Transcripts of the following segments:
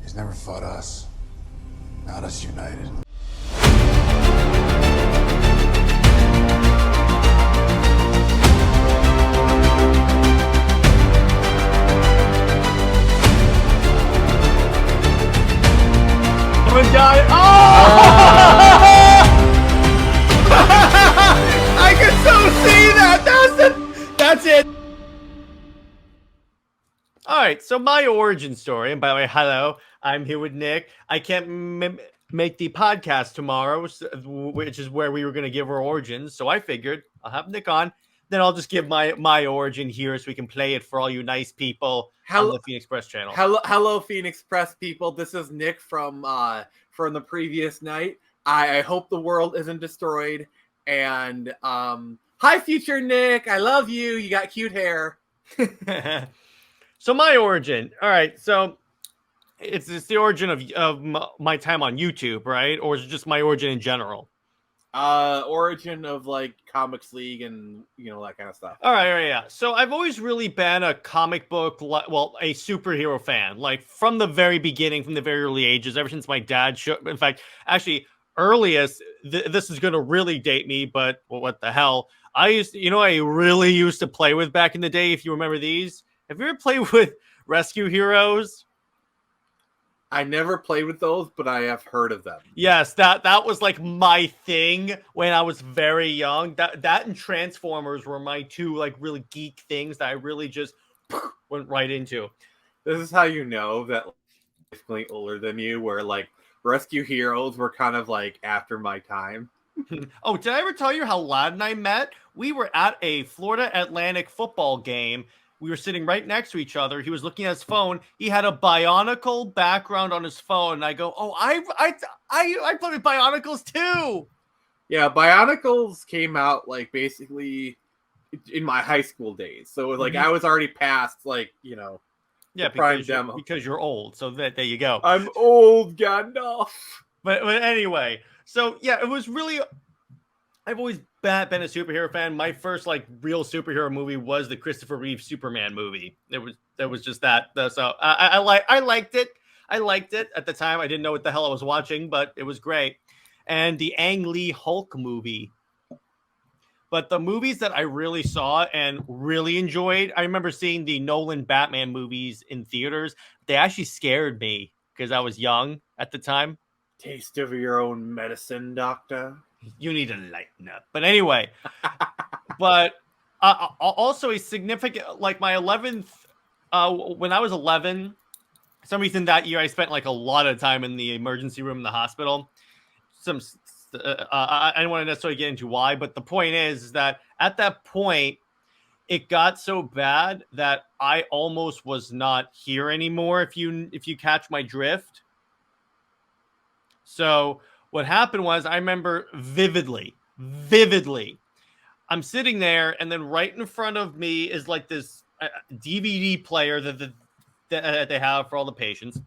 He's never fought us. Not us united. Die. Oh! I can so see that. That's it. All right. So my origin story, and by the way, hello, I'm here with Nick. I can't make the podcast tomorrow, which is where we were going to give our origins. So I figured I'll have Nick on. Then I'll just give my origin here so we can play it for all you nice people on the Phoenix Press channel. Hello, Phoenix Press people. This is Nick from the previous night. I hope the world isn't destroyed. And hi, future Nick. I love you. You got cute hair. So my origin. All right. So it's the origin of my time on YouTube, right? Or is it just my origin in general? Origin of like Comics League and that kind of stuff. All right, yeah. So I've always really been a comic book, a superhero fan, like from the very beginning, from the very early ages, ever since my dad showed. In fact, actually, earliest. This is going to really date me, but what the hell? I really used to play with back in the day. If you remember these, have you ever played with Rescue Heroes? I never played with those, but I have heard of them. Yes, that was like my thing when I was very young. That and Transformers were my two like really geek things that I really just went right into. This is how you know that I'm basically older than you, where like Rescue Heroes were kind of like after my time. Oh, did I ever tell you how Lad and I met? We were at a Florida Atlantic football game. We were sitting right next to each other. He was looking at his phone. He had a Bionicle background on his phone. And I go, oh, I play with Bionicles too. Yeah, Bionicles came out like basically in my high school days. So like I was already past like, yeah, prime demo. Because you're old. So there you go. I'm old, Gandalf. But anyway, so yeah, it was really. I've always been a superhero fan. My first like real superhero movie was the Christopher Reeve Superman movie. It was just that. So I liked it. I liked it at the time. I didn't know what the hell I was watching, but it was great. And the Ang Lee Hulk movie. But the movies that I really saw and really enjoyed, I remember seeing the Nolan Batman movies in theaters. They actually scared me because I was young at the time. Taste of your own medicine, doctor. You need to lighten up. But anyway, but also a significant, like my 11th, when I was 11, for some reason that year I spent like a lot of time in the emergency room in the hospital. I don't want to necessarily get into why, but the point is that at that point, it got so bad that I almost was not here anymore. If you catch my drift. So what happened was, I remember vividly, I'm sitting there, and then right in front of me is like this DVD player that they have for all the patients,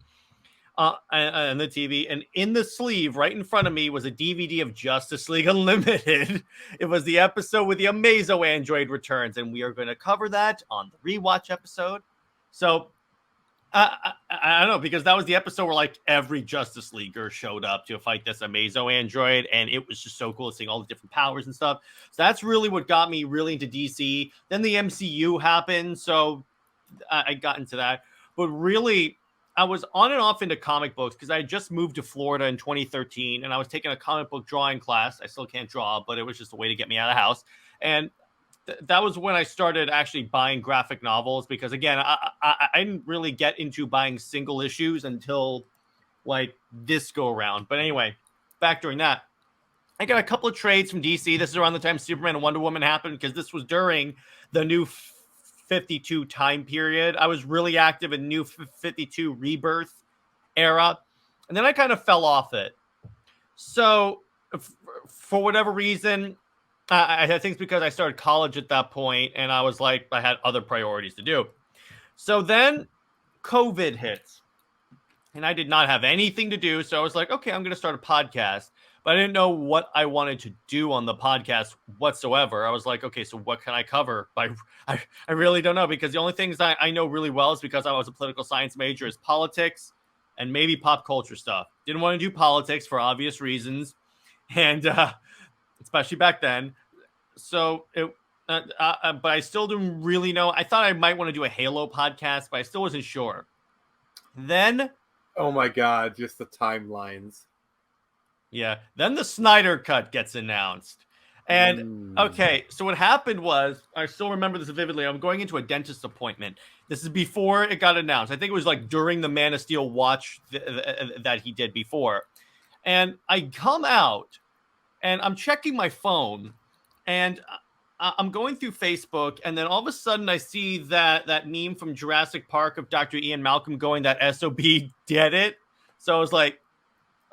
and the TV. And in the sleeve, right in front of me, was a DVD of Justice League Unlimited. It was the episode with the Amazo Android returns, and we are going to cover that on the rewatch episode. So I don't know, because that was the episode where like every Justice Leaguer showed up to fight this Amazo Android, and it was just so cool seeing all the different powers and stuff. So that's really what got me really into DC. Then the MCU happened, so I got into that. But really, I was on and off into comic books because I had just moved to Florida in 2013, and I was taking a comic book drawing class. I still can't draw, but it was just a way to get me out of the house. And that was when I started actually buying graphic novels, because again, I didn't really get into buying single issues until like this go around. But anyway, back during that, I got a couple of trades from DC. This is around the time Superman and Wonder Woman happened, because this was during the New 52 time period. I was really active in New 52 Rebirth era, and then I kind of fell off it. So for whatever reason, I think it's because I started college at that point, and I was like, I had other priorities to do. So then COVID hits, and I did not have anything to do. So I was like, okay, I'm going to start a podcast, but I didn't know what I wanted to do on the podcast whatsoever. I was like, okay, so what can I cover? I really don't know, because the only things I know really well is because I was a political science major is politics, and maybe pop culture stuff. Didn't want to do politics for obvious reasons, and especially back then. So but I still didn't really know. I thought I might want to do a Halo podcast, but I still wasn't sure. Then, oh my god, just the timelines. Yeah, then the Snyder Cut gets announced. And okay, so what happened was, I still remember this vividly. I'm going into a dentist appointment. This is before it got announced. I think it was like during the Man of Steel watch that he did before. And I come out and I'm checking my phone and I'm going through Facebook. And then all of a sudden I see that meme from Jurassic Park of Dr. Ian Malcolm going that SOB did it. So I was like,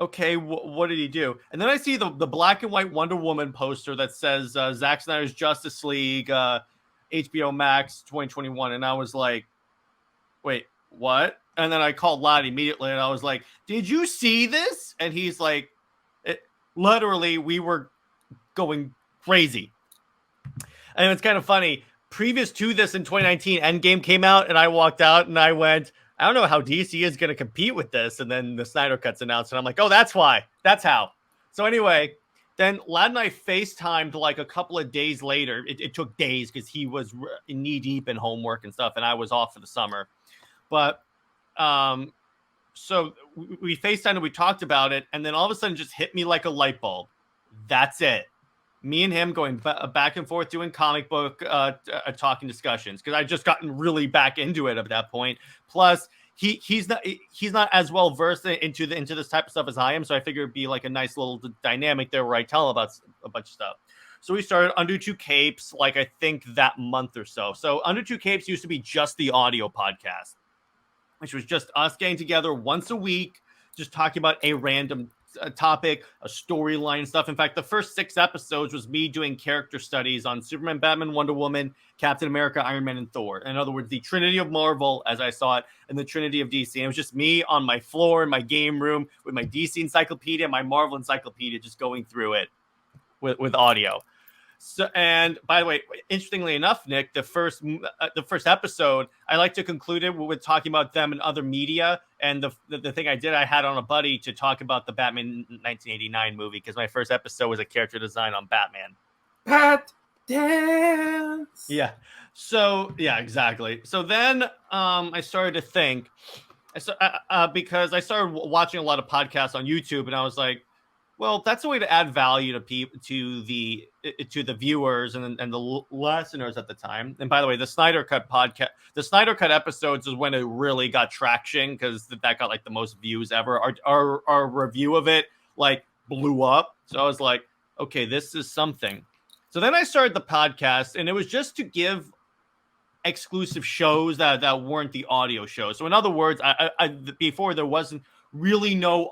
okay, what did he do? And then I see the black and white Wonder Woman poster that says Zack Snyder's Justice League, HBO Max 2021. And I was like, wait, what? And then I called Lad immediately and I was like, did you see this? And he's like, literally, we were going crazy. And it's kind of funny. Previous to this in 2019, Endgame came out and I walked out and I went, I don't know how DC is going to compete with this. And then the Snyder Cut's announced and I'm like, oh, that's why. That's how. So anyway, then Lad and I FaceTimed like a couple of days later. It took days because he was knee deep in homework and stuff and I was off for the summer. But so we FaceTimed and we talked about it. And then all of a sudden just hit me like a light bulb. That's it. Me and him going back and forth doing comic book talking discussions because I just gotten really back into it at that point. Plus, he's not as well versed into this type of stuff as I am, so I figured it'd be like a nice little dynamic there where I tell him about a bunch of stuff. So we started Under Two Capes, like I think that month or so. So Under Two Capes used to be just the audio podcast, which was just us getting together once a week, just talking about a random topic, a storyline stuff. In fact, the first 6 episodes was me doing character studies on Superman, Batman, Wonder Woman, Captain America, Iron Man, and Thor. In other words, the Trinity of Marvel, as I saw it, and the Trinity of DC. And it was just me on my floor in my game room with my DC encyclopedia, my Marvel encyclopedia, just going through it with audio. So, and by the way, interestingly enough, Nick, the first episode, I like to conclude it with talking about them and other media. And the thing I did, I had on a buddy to talk about the Batman 1989 movie because my first episode was a character design on Batman. Pat dance. Yeah. So yeah, exactly. So then I started to think, because I started watching a lot of podcasts on YouTube, and I was like, well, that's a way to add value to people, to the viewers and the listeners at the time. And by the way, the Snyder Cut podcast, the Snyder Cut episodes is when it really got traction because that got like the most views ever. Our review of it like blew up. So I was like, okay, this is something. So then I started the podcast, and it was just to give exclusive shows that weren't the audio shows. So in other words, I before there wasn't really no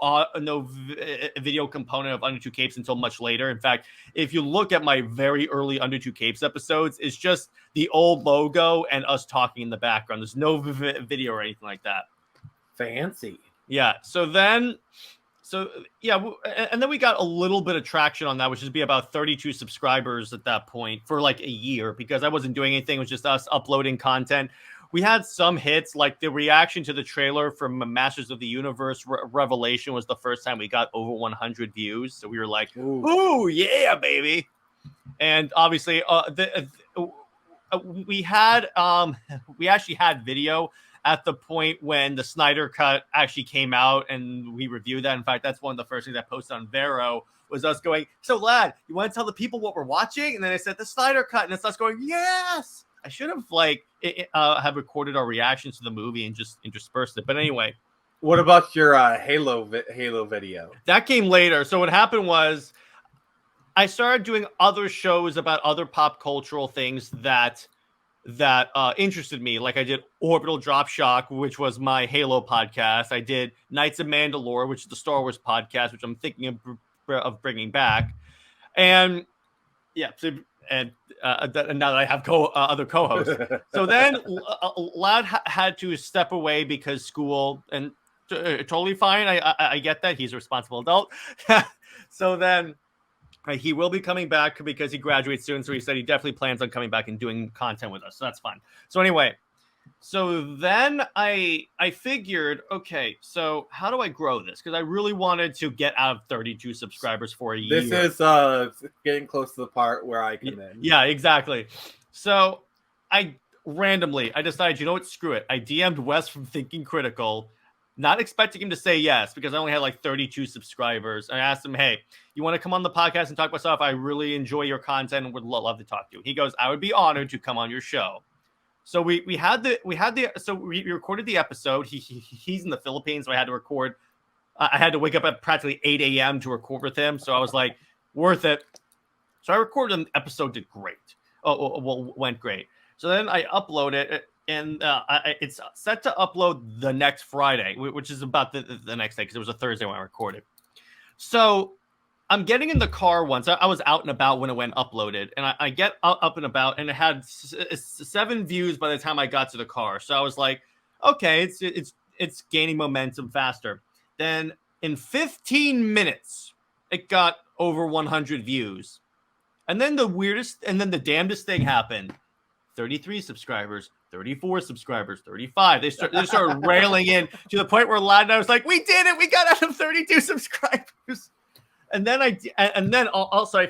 video component of Under Two Capes until much later. In fact, if you look at my very early Under Two Capes episodes, it's just the old logo and us talking in the background. There's no video or anything like that. Fancy. Yeah. And then we got a little bit of traction on that, which would be about 32 subscribers at that point for like a year because I wasn't doing anything. It was just us uploading content. We had some hits, like the reaction to the trailer from Masters of the Universe Revelation was the first time we got over 100 views. So we were like, ooh yeah, baby. And obviously we actually had video at the point when the Snyder Cut actually came out and we reviewed that. In fact, that's one of the first things I posted on Vero was us going, so Lad, you want to tell the people what we're watching? And then I said the Snyder Cut, and it's us going, yes. I should have have recorded our reactions to the movie and just interspersed it. But anyway, what about your Halo video? That came later. So what happened was I started doing other shows about other pop cultural things that interested me. Like I did Orbital Drop Shock, which was my Halo podcast. I did Knights of Mandalore, which is the Star Wars podcast, which I'm thinking of bringing back. And yeah, and now that I have other co-hosts. So then Lad had to step away because school, and totally fine. I get that. He's a responsible adult. So then he will be coming back because he graduates soon. So he said he definitely plans on coming back and doing content with us. So that's fun. So anyway, So then I figured, okay, so how do I grow this? Because I really wanted to get out of 32 subscribers for a year. This is getting close to the part where I come in. Yeah, exactly. So I decided, you know what, screw it. I DM'd Wes from Thinking Critical, not expecting him to say yes because I only had like 32 subscribers. I asked him, hey, you want to come on the podcast and talk about stuff? I really enjoy your content and would love to talk to you. He goes, I would be honored to come on your show. So we recorded the episode. He's in the Philippines, so I had to record. I had to wake up at practically 8 a.m. to record with him. So I was like, worth it. So I recorded an episode, did great. Went great. So then I upload it, and it's set to upload the next Friday, which is about the next day because it was a Thursday when I recorded. So I'm getting in the car once. I was out and about when it went uploaded, and I get up and about, and it had 7 views by the time I got to the car. So I was like, okay, it's gaining momentum faster. Then in 15 minutes, it got over 100 views. And then the damnedest thing happened. 33 subscribers, 34 subscribers, 35. They started railing in to the point where Lad and I was like, we did it. We got out of 32 subscribers. And then I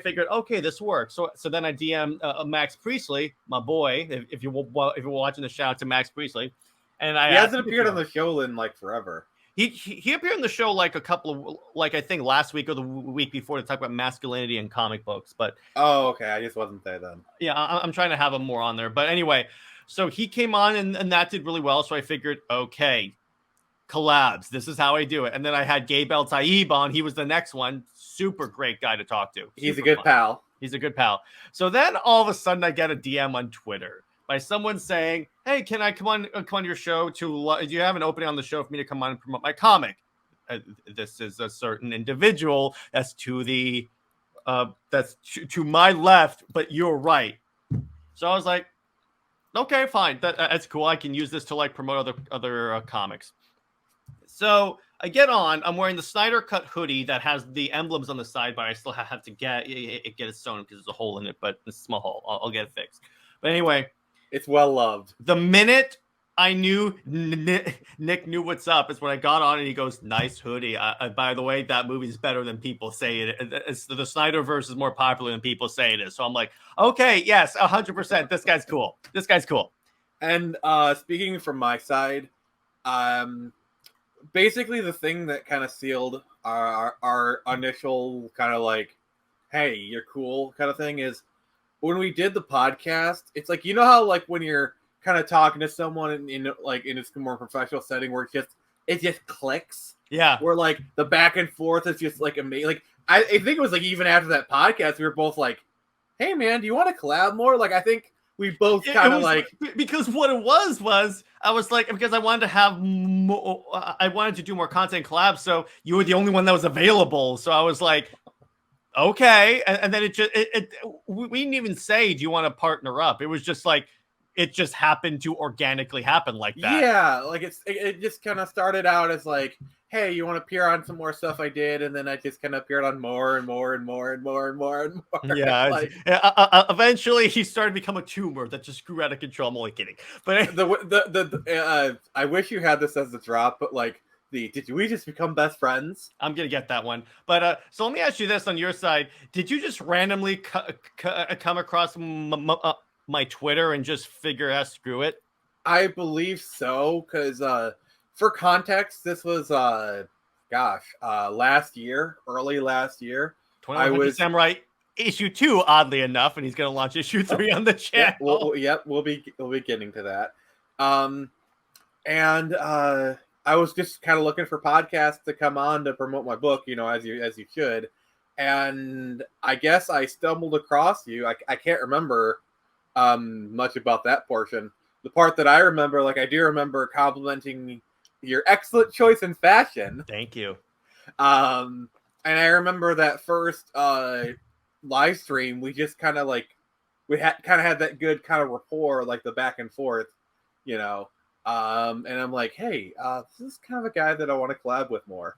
figured, okay, this works. So then I DM Max Priestley, my boy. If you're watching the, shout out to Max Priestley. And he hasn't appeared on the show in like forever. He appeared on the show like I think last week or the week before to talk about masculinity and comic books. But okay, I just wasn't there then. Yeah, I'm trying to have him more on there. But anyway, so he came on and that did really well. So I figured, okay, collabs. This is how I do it. And then I had Gabe El Taib on. He was the next one. Super great guy to talk to. He's a good pal. He's a good pal. So then all of a sudden I get a DM on Twitter by someone saying, hey, can I come on your show do you have an opening on the show for me to come on and promote my comic? This is a certain individual that's to the to my left, but you're right. So I was like, okay, fine. That's cool. I can use this to like promote other comics. So I get on. I'm wearing the Snyder Cut hoodie that has the emblems on the side, but I still have to get it sewn because there's a hole in it, but it's a small hole. I'll get it fixed. But anyway, it's well loved. The minute I knew Nick knew what's up is when I got on and he goes, nice hoodie. By the way, that movie's better than people say it. It's the Snyderverse is more popular than people say it is. So I'm like, okay, yes, 100%. This guy's cool. This guy's cool. And speaking from my side, basically the thing that kind of sealed our initial kind of like, hey, you're cool kind of thing is when we did the podcast. It's like, you know how like when you're kind of talking to someone in a more professional setting where it just clicks. Yeah. Where like the back and forth is just like amazing. Like I think it was like even after that podcast, we were both like, hey man, do you want to collab more? Like I think we both kind of like, because what it was I was like, because I wanted to have more, I wanted to do more content collabs. So you were the only one that was available. So I was like, okay. And then we didn't even say, do you want to partner up? It was just like, it just happened to organically happen like that. Yeah. Like it just kind of started out as like, hey, you want to appear on some more stuff I did, and then I just kind of appeared on more and more and more and more and more and more. Yeah, like, eventually he started to become a tumor that just grew out of control. I'm only kidding, but I wish you had this as a drop, but like did we just become best friends? I'm gonna get that one. But so let me ask you this on your side: did you just randomly come across my Twitter and just figure out screw it? I believe so, because for context, this was last year, early last year. 2100 Samurai issue 2, oddly enough, and he's going to launch issue 3 on the channel. We'll be getting to that. And I was just kind of looking for podcasts to come on to promote my book, as you should. And I guess I stumbled across you. I can't remember much about that portion. The part that I remember, like I do remember complimenting your excellent choice in fashion. Thank you. And I remember that first live stream, we just kind of like had that good kind of rapport, like the back and forth, and I'm like, hey, this is kind of a guy that I want to collab with more.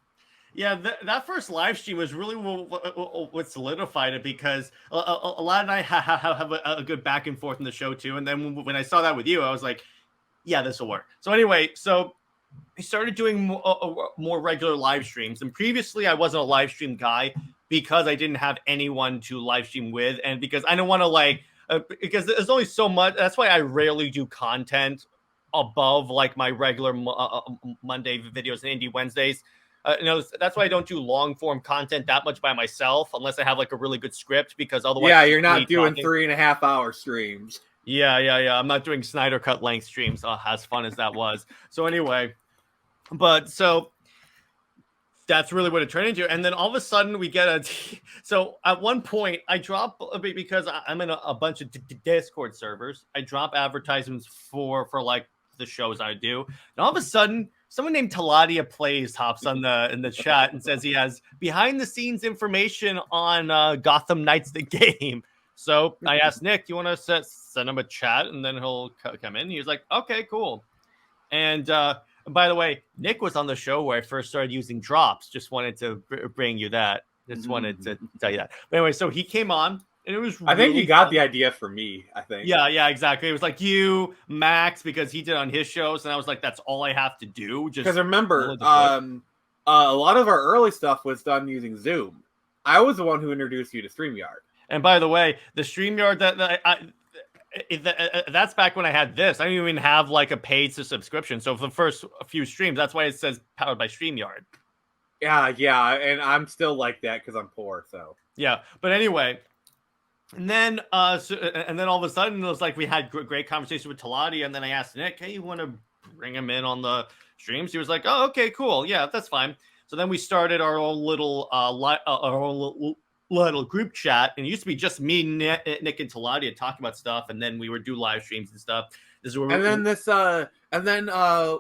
Yeah, that first live stream was really what solidified it, because a lot and I have a good back and forth in the show too. And then when I saw that with you, I was like, Yeah, this will work. So anyway, so I started doing more regular live streams. And previously, I wasn't a live stream guy because I didn't have anyone to live stream with, and because I don't want to because there's only so much. That's why I rarely do content above like my regular Monday videos and Indie Wednesdays. That's why I don't do long form content that much by myself unless I have like a really good script, because otherwise, yeah, you're not doing talking. 3.5 hour streams. Yeah. I'm not doing Snyder Cut length streams. As fun as that was. So anyway, but so that's really what it turned into. And then all of a sudden we get so at one point I drop because I'm in a bunch of Discord servers. I drop advertisements for like the shows I do. And all of a sudden someone named Taladia Plays hops in the chat and says he has behind the scenes information on Gotham Knights the game. So I asked Nick, "You want to send him a chat and then he'll come in?" He was like, "Okay, cool." And by the way, Nick was on the show where I first started using drops. Just wanted to bring you that. Just wanted to tell you that. But anyway, so he came on, and it was I think really he got fun. the idea for me, I think. Yeah, exactly. It was like you, Max, because he did on his shows, and I was like, that's all I have to do. Just because remember, a lot of our early stuff was done using Zoom. I was the one who introduced you to StreamYard. And by the way, the StreamYard that's back when I had this. I didn't even have like a paid subscription. So for the first few streams, that's why it says powered by StreamYard. Yeah, and I'm still like that because I'm poor. So yeah, but anyway, and then all of a sudden it was like we had great conversation with Talati, and then I asked Nick, "Hey, you want to bring him in on the streams?" He was like, "Oh, okay, cool, yeah, that's fine." So then we started our own little little group chat, and it used to be just me, Nick and Taladia talking about stuff, and then we would do live streams and stuff. This is where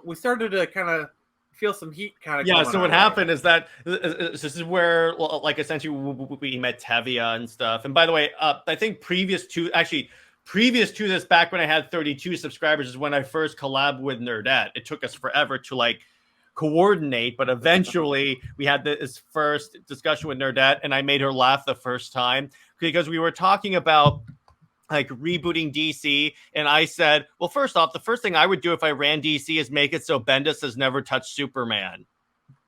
we started to kind of feel some heat kind of. Yeah, so what happened is that this is where like essentially we met Tevia and stuff. And by the way, I think previous to this, back when I had 32 subscribers, is when I first collabed with Nerdette. It took us forever to like coordinate, but eventually we had this first discussion with Nerdette, and I made her laugh the first time because we were talking about like rebooting DC, and I said, well, first off, the first thing I would do if I ran DC is make it so Bendis has never touched Superman.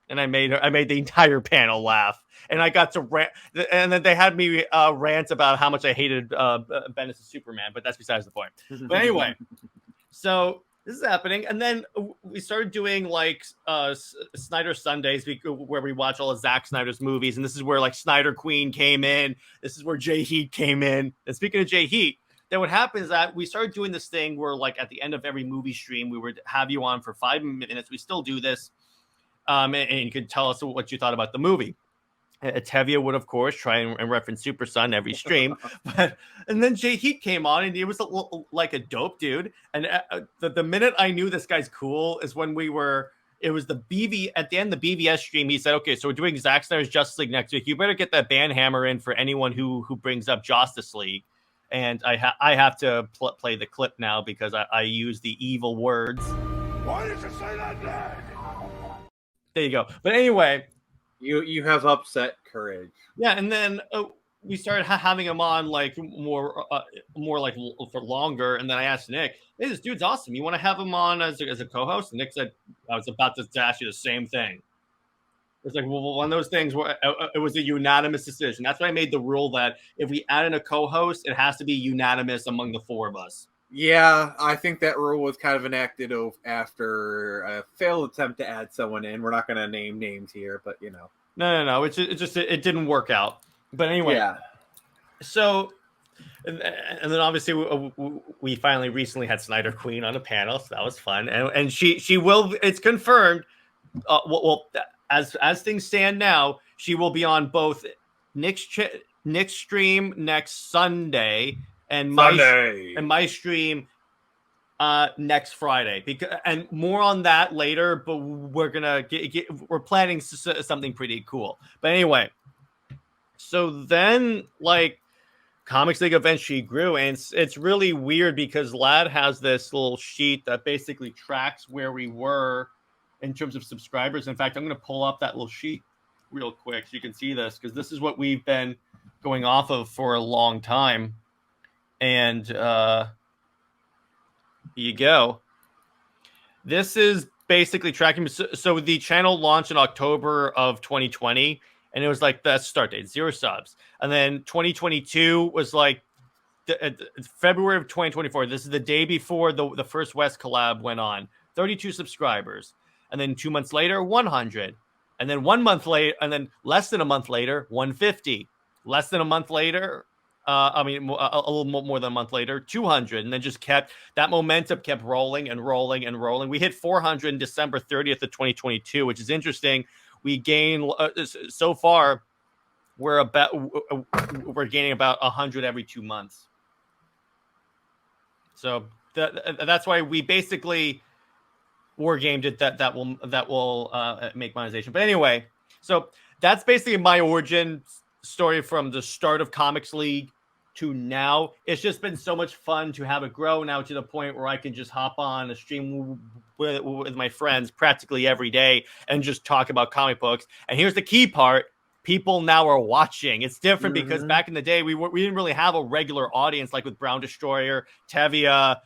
And I made the entire panel laugh, and I got to rant, and then they had me rant about how much I hated Bendis' Superman, but that's besides the point. But anyway, so this is happening, and then we started doing like Snyder Sundays, where we watch all of Zack Snyder's movies, and this is where like Snyder Queen came in. This is where Jay Heat came in. And speaking of Jay Heat, then what happened is that we started doing this thing where like at the end of every movie stream, we would have you on for 5 minutes. We still do this, and you could tell us what you thought about the movie. Tevia would, of course, try and reference Super Son every stream. And then Jay Heat came on, and he was like a dope dude. And the minute I knew this guy's cool is when it was the BV, at the end of the BVS stream, he said, okay, so we're doing Zack Snyder's Justice League next week. You better get that banhammer in for anyone who brings up Justice League. And I have to play the clip now because I use the evil words. Why did you say that, Dad? There you go. But anyway, You have upset courage. Yeah, and then we started having him on like more like for longer. And then I asked Nick, "Hey, this dude's awesome. You want to have him on as a co-host?" And Nick said, "I was about to ask you the same thing." It's like, well, one of those things where it was a unanimous decision. That's why I made the rule that if we add in a co-host, it has to be unanimous among the four of us. Yeah, I think that rule was kind of enacted after a failed attempt to add someone in. We're not going to name names here, but you know. No. It didn't work out. But anyway, yeah. So, and then obviously we finally recently had Snyder Queen on a panel, so that was fun. And she will. It's confirmed. Well, as things stand now, she will be on both Nick's stream next Sunday. And my stream next Friday, and more on that later. But we're gonna we're planning something pretty cool. But anyway, so then like Comics League eventually grew, and it's really weird because Lad has this little sheet that basically tracks where we were in terms of subscribers. In fact, I'm gonna pull up that little sheet real quick so you can see this, because this is what we've been going off of for a long time. And here you go. This is basically tracking. So the channel launched in October of 2020, and it was like the start date, 0 subs. And then 2022 was like February of 2024. This is the day before the first West collab went on. 32 subscribers. And then 2 months later, 100. And then 1 month later, and then less than a month later, 150. Less than a month later, a little more than a month later, 200. And then just that momentum kept rolling and rolling and rolling. We hit 400 in December 30th of 2022, which is interesting. We gained, so far, we're gaining about 100 every 2 months. So that's why we basically war gamed it. That will make monetization. But anyway, so that's basically my origin story from the start of Comics League to now. It's just been so much fun to have it grow now to the point where I can just hop on a stream with my friends practically every day and just talk about comic books. And here's the key part. People now are watching. It's different because back in the day, we didn't really have a regular audience like with Brown Destroyer, Tevia,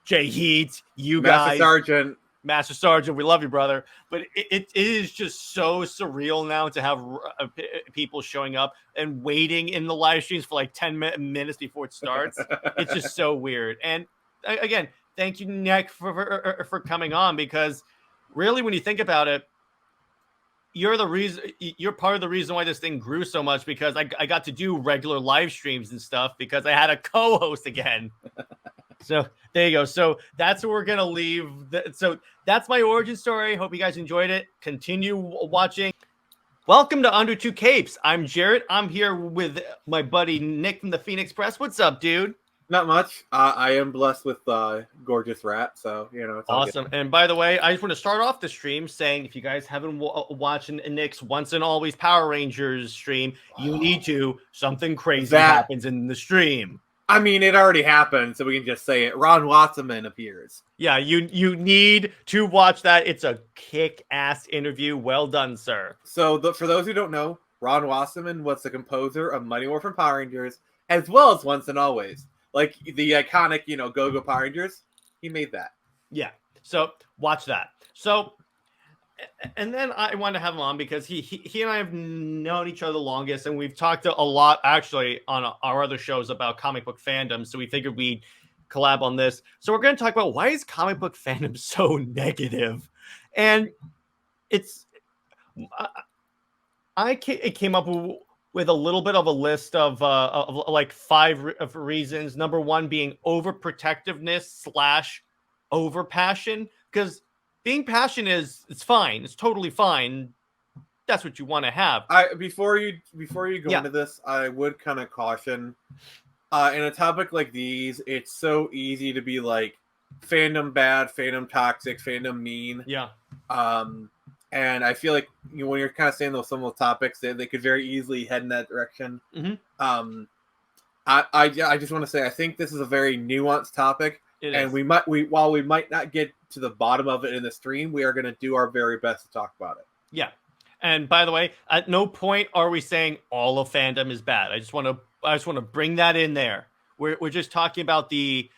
Jay Heat, you guys. Master Sergeant, we love you, brother. But it is just so surreal now to have people showing up and waiting in the live streams for like 10 minutes before it starts. It's just so weird. And again, thank you, Nick, for coming on, because really, when you think about it, you're part of the reason why this thing grew so much, because I got to do regular live streams and stuff because I had a co-host again. So there you go. So that's where we're going to leave. So that's my origin story. Hope you guys enjoyed it. Continue watching. Welcome to Under Two Capes. I'm Jarrett. I'm here with my buddy Nick from the Phoenix Press. What's up, dude? Not much. I am blessed with gorgeous rat, so it's awesome. And by the way, I just want to start off the stream saying, if you guys haven't watched Nick's Once and Always Power Rangers stream, you need to. Something crazy happens in the stream. I mean, it already happened, so we can just say it. Ron Wasserman appears. Yeah, you need to watch that. It's a kick-ass interview. Well done, sir. So for those who don't know, Ron Wasserman was the composer of Mighty Morphin Power Rangers, as well as Once and Always. Like the iconic, Go-Go Power Rangers. He made that. Yeah. So watch that. So, and then I wanted to have him on because he and I have known each other the longest, and we've talked a lot actually on our other shows about comic book fandom. So we figured we'd collab on this. So we're going to talk about why is comic book fandom so negative, and it came up with a little bit of a list of like 5 reasons. Number 1 being overprotectiveness / overpassion, because being passionate it's fine. It's totally fine. That's what you want to have. Before you go into this, I would kind of caution in a topic like these, it's so easy to be like fandom bad, fandom toxic, fandom mean. Yeah. And I feel like when you're kind of saying some of those topics, they could very easily head in that direction. Mm-hmm. I just want to say I think this is a very nuanced topic, and while we might not get to the bottom of it in the stream, we are going to do our very best to talk about it. Yeah. And by the way, at no point are we saying all of fandom is bad. I just want to bring that in there. We're just talking about the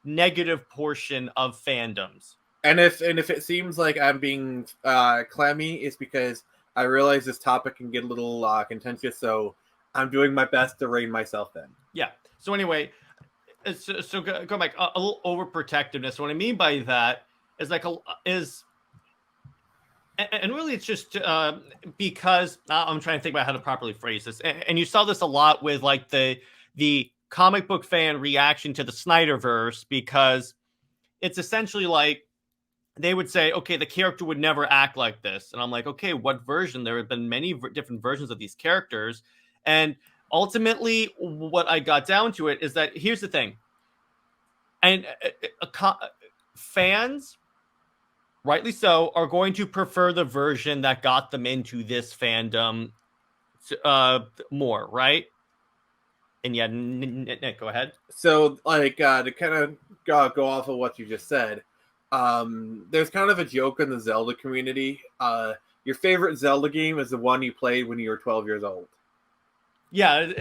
negative portion of fandoms. And if it seems like I'm being clammy, it's because I realize this topic can get a little contentious, so I'm doing my best to rein myself in. Yeah. So anyway, so going back, a little overprotectiveness. What I mean by that is and really it's just because I'm trying to think about how to properly phrase this. And you saw this a lot with like the comic book fan reaction to the Snyderverse, because it's essentially like, they would say, okay, the character would never act like this. And I'm like, okay, what version? There have been many different versions of these characters. And ultimately, what I got down to it is that here's the thing. And fans, rightly so, are going to prefer the version that got them into this fandom more, right? And yeah, Nick, go ahead. So, like, to kind of go off of what you just said, there's kind of a joke in the Zelda community. Your favorite Zelda game is the one you played when you were 12 years old. Yeah.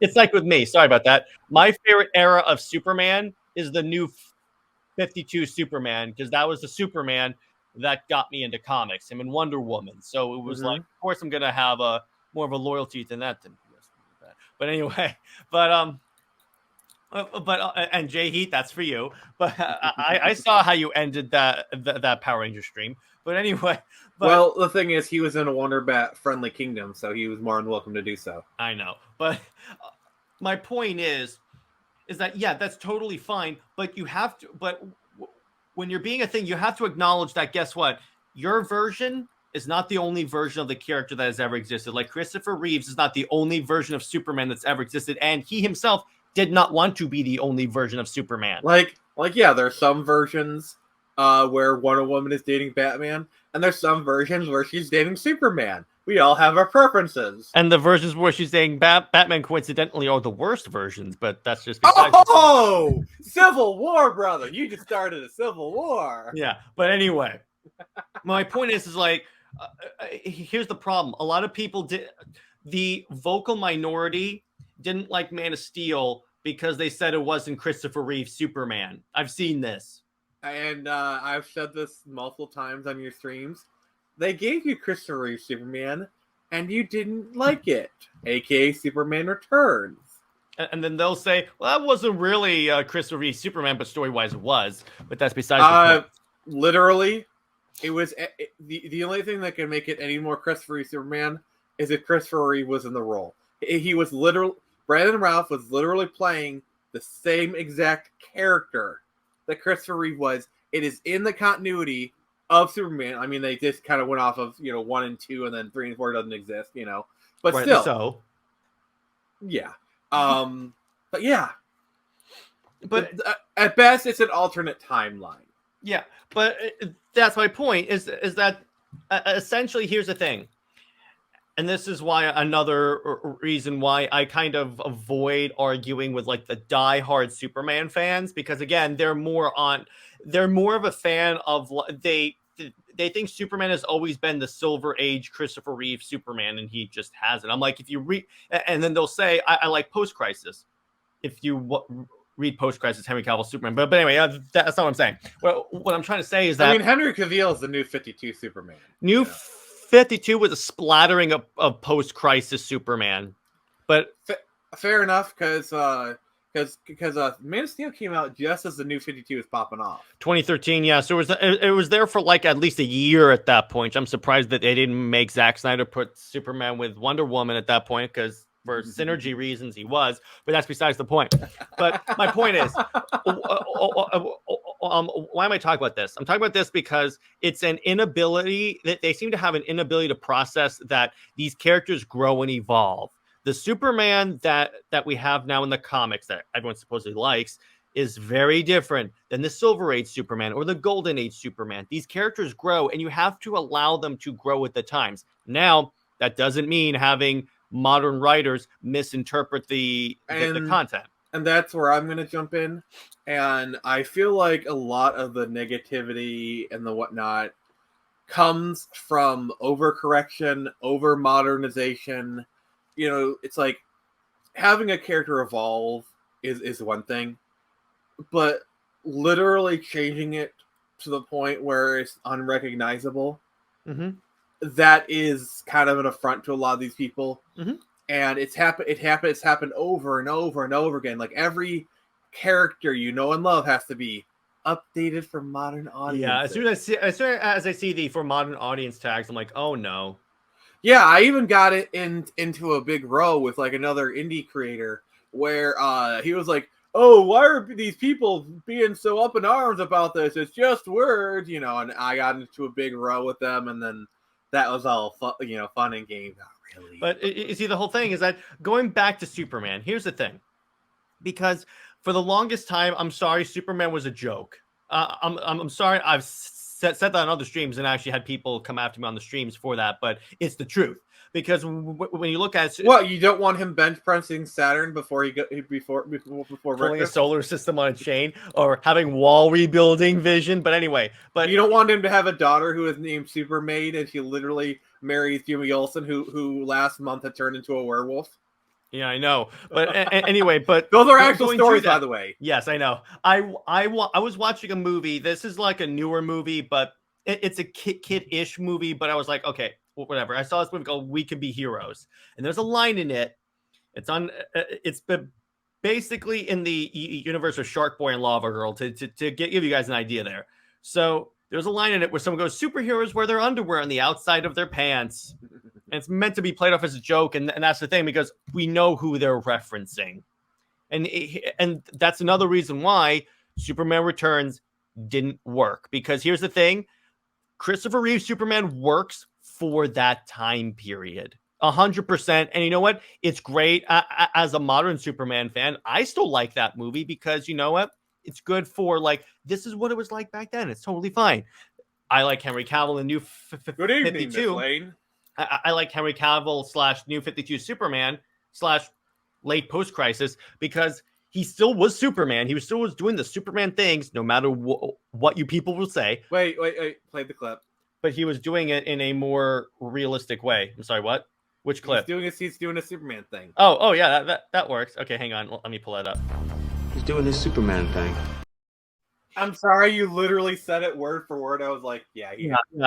It's like with me. Sorry about that. My favorite era of Superman is the new 52 Superman, because that was the Superman that got me into comics, him and Wonder Woman. So it was like, of course, I'm gonna have a more of a loyalty than that. But anyway, but and Jay Heat, that's for you. But I saw how you ended that Power Ranger stream. But anyway, well, the thing is, he was in a Wonder Bat friendly kingdom, so he was more than welcome to do so. I know, but my point is that yeah, that's totally fine. But you have to. But when you're being a thing, you have to acknowledge that. Guess what? Your version is not the only version of the character that has ever existed. Like Christopher Reeves is not the only version of Superman that's ever existed, and he himself did not want to be the only version of Superman. Like yeah, there's some versions where Wonder Woman is dating Batman, and there's some versions where she's dating Superman. We all have our preferences. And the versions where she's dating Batman, coincidentally, are the worst versions, but that's just oh, Civil War, brother. You just started a Civil War. Yeah, but anyway, my point is like, here's the problem. A lot of people the vocal minority didn't like Man of Steel because they said it wasn't Christopher Reeve's Superman. I've seen this. And I've said this multiple times on your streams. They gave you Christopher Reeve's Superman, and you didn't like it, aka Superman Returns. And then they'll say, well, that wasn't really Christopher Reeve's Superman, but story-wise it was. But that's besides the point. Literally, it was the only thing that can make it any more Christopher Reeve Superman is if Christopher Reeve was in the role. He was literally, Brandon Routh was literally playing the same exact character that Christopher Reeve was. It is in the continuity of Superman. I mean, they just kind of went off of 1 and 2, and then 3 and 4 doesn't exist, But right, still, so yeah. But yeah. But at best, it's an alternate timeline. Yeah, but that's my point. Is that essentially? Here's the thing. And this is why another reason why I kind of avoid arguing with like the diehard Superman fans, because again, they're more of a fan of they think Superman has always been the Silver Age Christopher Reeve Superman, and he just hasn't. I'm like, if you read, and then they'll say I like Post Crisis. If you read Post Crisis Henry Cavill Superman, but anyway, that's not what I'm saying. Well, what I'm trying to say is that Henry Cavill is the new 52 Superman. 52 was a splattering of post-crisis Superman, but fair enough, because Man of Steel came out just as the new 52 was popping off. 2013, yeah. So it was there for like at least a year at that point. I'm surprised that they didn't make Zack Snyder put Superman with Wonder Woman at that point, because for synergy reasons he was, but that's besides the point. But my point is, why am I talking about this? I'm talking about this because it's an inability that they seem to have an inability to process that these characters grow and evolve. The Superman that we have now in the comics that everyone supposedly likes is very different than the Silver Age Superman or the Golden Age Superman. These characters grow, and you have to allow them to grow with the times. Now, that doesn't mean having modern writers misinterpret the content. And that's where I'm going to jump in. And I feel like a lot of the negativity and the whatnot comes from overcorrection, over modernization. It's like having a character evolve is one thing, but literally changing it to the point where it's unrecognizable, that is kind of an affront to a lot of these people. And it's happened over and over and over again. Like every character and love has to be updated for modern audiences. Yeah, as soon as I see the for modern audience tags, I'm like, oh no. Yeah, I even got it into a big row with like another indie creator where he was like, oh, why are these people being so up in arms about this? It's just words, and I got into a big row with them, and then that was all fun and games. Not really. But you see, the whole thing is that going back to Superman, here's the thing. Because for the longest time, I'm sorry, Superman was a joke. I'm sorry, I've said that on other streams and actually had people come after me on the streams for that, but it's the truth. Because when you look at it, what, you don't want him bench pressing Saturn before pulling a solar system on a chain or having wall rebuilding vision. But anyway, you don't want him to have a daughter who is named Supermaid and she literally marries Jimmy Olsen, who last month had turned into a werewolf. Yeah, I know. But anyway, but Those are actual going through stories, by that- the way. Yes, I know. I was watching a movie. This is like a newer movie, but it's a kid-ish movie. But I was like, okay, whatever. I saw this movie called "We Can Be Heroes," and there's a line in it. It's on. It's basically in the universe of Shark Boy and Lava Girl to give you guys an idea there. So there's a line in it where someone goes, "Superheroes wear their underwear on the outside of their pants." And it's meant to be played off as a joke, and that's the thing, because we know who they're referencing. And that's another reason why Superman Returns didn't work. Because here's the thing, Christopher Reeve's Superman works for that time period. 100%. And you know what? It's great. As a modern Superman fan, I still like that movie because you know what? It's good for, like, this is what it was like back then. It's totally fine. I like Henry Cavill in New Good evening, 52. Miss Lane. I like Henry Cavill / New 52 Superman / late post-crisis because he still was Superman. He still was doing the Superman things, no matter what you people will say. Wait. Play the clip. But he was doing it in a more realistic way. I'm sorry, what? Which clip? He's doing a Superman thing. Oh yeah, that works. Okay, hang on. Let me pull that up. He's doing his Superman thing. I'm sorry, you literally said it word for word. I was like, yeah.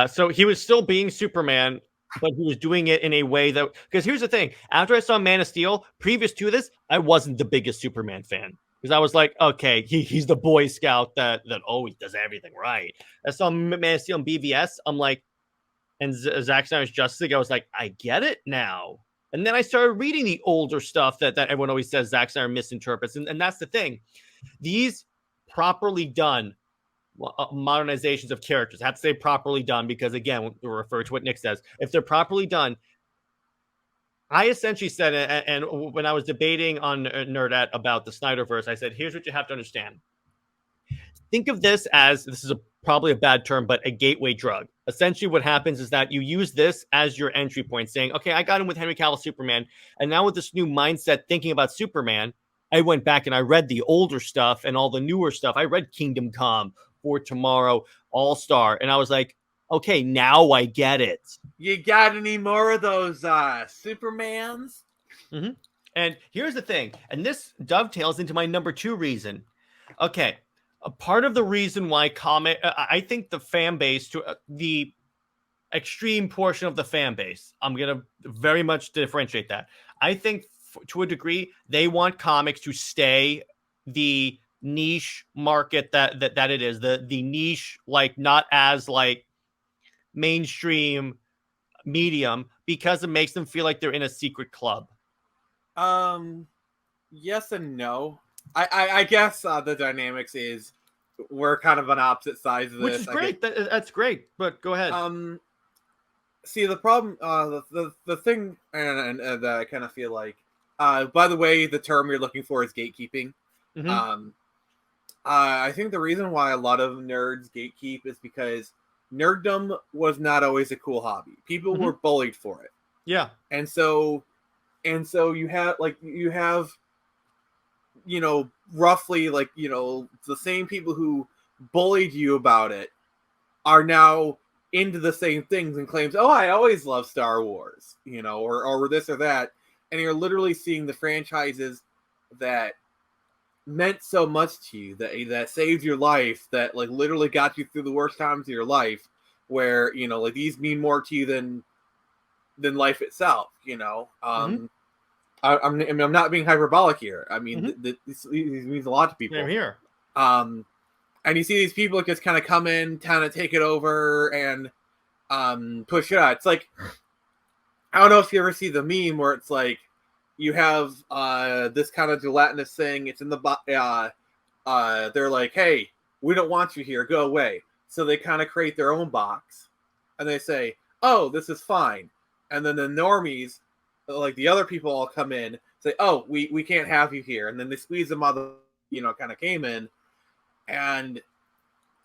So he was still being Superman, but he was doing it in a way that, because here's the thing, after I saw Man of Steel, previous to this, I wasn't the biggest Superman fan. Because I was like, okay, he's the Boy Scout that always does everything right. I saw Man of Steel and BVS, I'm like, and Zack Snyder's Justice League, I was like, I get it now. And then I started reading the older stuff that everyone always says Zack Snyder misinterprets. And that's the thing. These properly done modernizations of characters. I have to say properly done because, again, we refer to what Nick says. If they're properly done, I essentially said, and when I was debating on Nerdette about the Snyderverse, I said, here's what you have to understand. Think of this as, this is probably a bad term, but a gateway drug. Essentially what happens is that you use this as your entry point, saying, okay, I got him with Henry Cavill Superman, and now with this new mindset thinking about Superman, I went back and I read the older stuff and all the newer stuff. I read Kingdom Come, For Tomorrow, All-Star, and I was like, okay, now I get it. You got any more of those Supermans? Mm-hmm. And here's the thing, and this dovetails into my number 2 reason. Okay, a part of the reason why I think the fan base, to the extreme portion of the fan base, I'm going to very much differentiate that. I think to a degree, they want comics to stay the niche market that it is, the niche, like not as like mainstream medium, because it makes them feel like they're in a secret club. Yes and no. I guess the dynamics is we're kind of on opposite sides of this, which is great. That's great, but go ahead. See, the problem, the thing, and that I kind of feel like, by the way, the term you're looking for is gatekeeping. Mm-hmm. I think the reason why a lot of nerds gatekeep is because nerddom was not always a cool hobby. People were bullied for it. Yeah. And so you have, roughly, the same people who bullied you about it are now into the same things and claims, oh, I always loved Star Wars, or this or that. And you're literally seeing the franchises that meant so much to you, that saved your life, that literally got you through the worst times of your life, where these mean more to you than life itself. I'm not being hyperbolic here. I mean, this means a lot to people. I'm here. And you see these people just kind of come in, kind of take it over and push it out. It's like, I don't know if you ever see the meme where it's like, you have this kind of gelatinous thing. It's in the they're like, hey, we don't want you here. Go away. So they kind of create their own box, and they say, oh, this is fine. And then the normies, like the other people, all come in, say, oh, we can't have you here. And then they squeeze them out of, kind of came in. And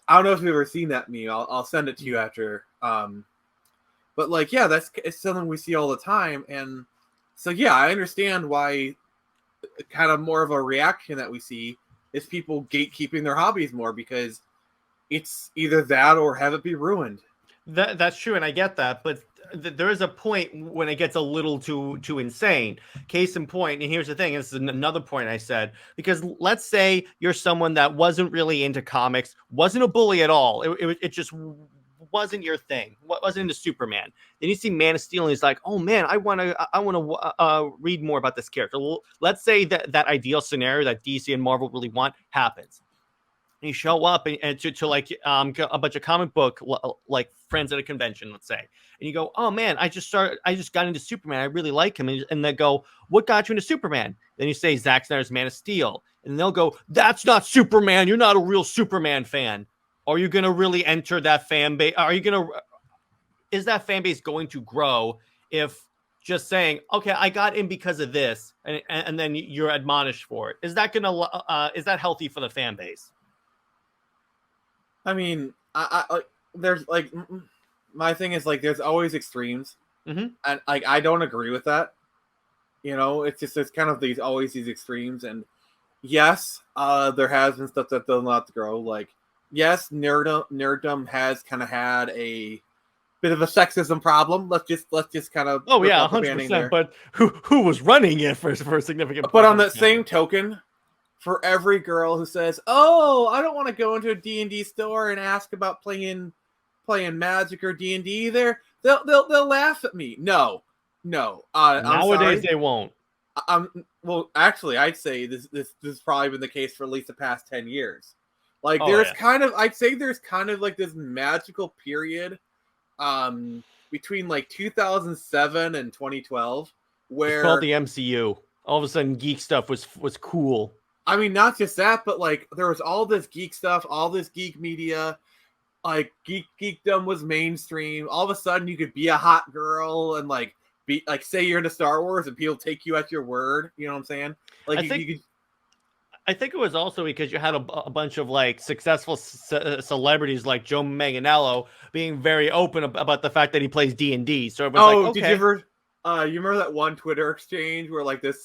I don't know if you've ever seen that meme. I'll send it to you after. But it's something we see all the time. And so, yeah, I understand why kind of more of a reaction that we see is people gatekeeping their hobbies more, because it's either that or have it be ruined. That's true, and I get that. But there is a point when it gets a little too insane. Case in point, and here's the thing, this is another point I said, because let's say you're someone that wasn't really into comics, wasn't a bully at all. It just wasn't your thing. Wasn't into Superman. Then you see Man of Steel, and he's like, "Oh man, I want to read more about this character." Well, let's say that ideal scenario that DC and Marvel really want happens. You show up and to like a bunch of comic book like friends at a convention, let's say, and you go, "Oh man, I just got into Superman. I really like him." And they go, "What got you into Superman?" Then you say Zack Snyder's Man of Steel, and they'll go, "That's not Superman. You're not a real Superman fan." Are you gonna really enter that fan base? Is that fan base going to grow if just saying, "Okay, I got in because of this," and then you're admonished for it? Is that healthy for the fan base? I mean, I there's like, my thing is like, there's always extremes, and like I don't agree with that. It's just there's kind of these extremes, and yes, there has been stuff that does not grow. Like, yes, nerddom has kind of had a bit of a sexism problem. Let's just kind of 100%. But who was running it for a significant? But on that same token, for every girl who says, "Oh, I don't want to go into a D&D store and ask about playing Magic or D&D," they'll laugh at me. No. Nowadays they won't. Well, actually, I'd say this has probably been the case for at least the past 10 years. Like, I'd say there's kind of like this magical period between like 2007 and 2012 where it's called the MCU. All of a sudden, geek stuff was cool. I mean, not just that, but like there was all this geek stuff, all this geek media, like geekdom was mainstream. All of a sudden, you could be a hot girl and like be like, say you're into Star Wars, and people take you at your word. You know what I'm saying? Like, I think it was also because you had a bunch of like successful celebrities like Joe Manganiello being very open about the fact that he plays D&D. So everyone's like, okay. Did you ever? You remember that one Twitter exchange where like this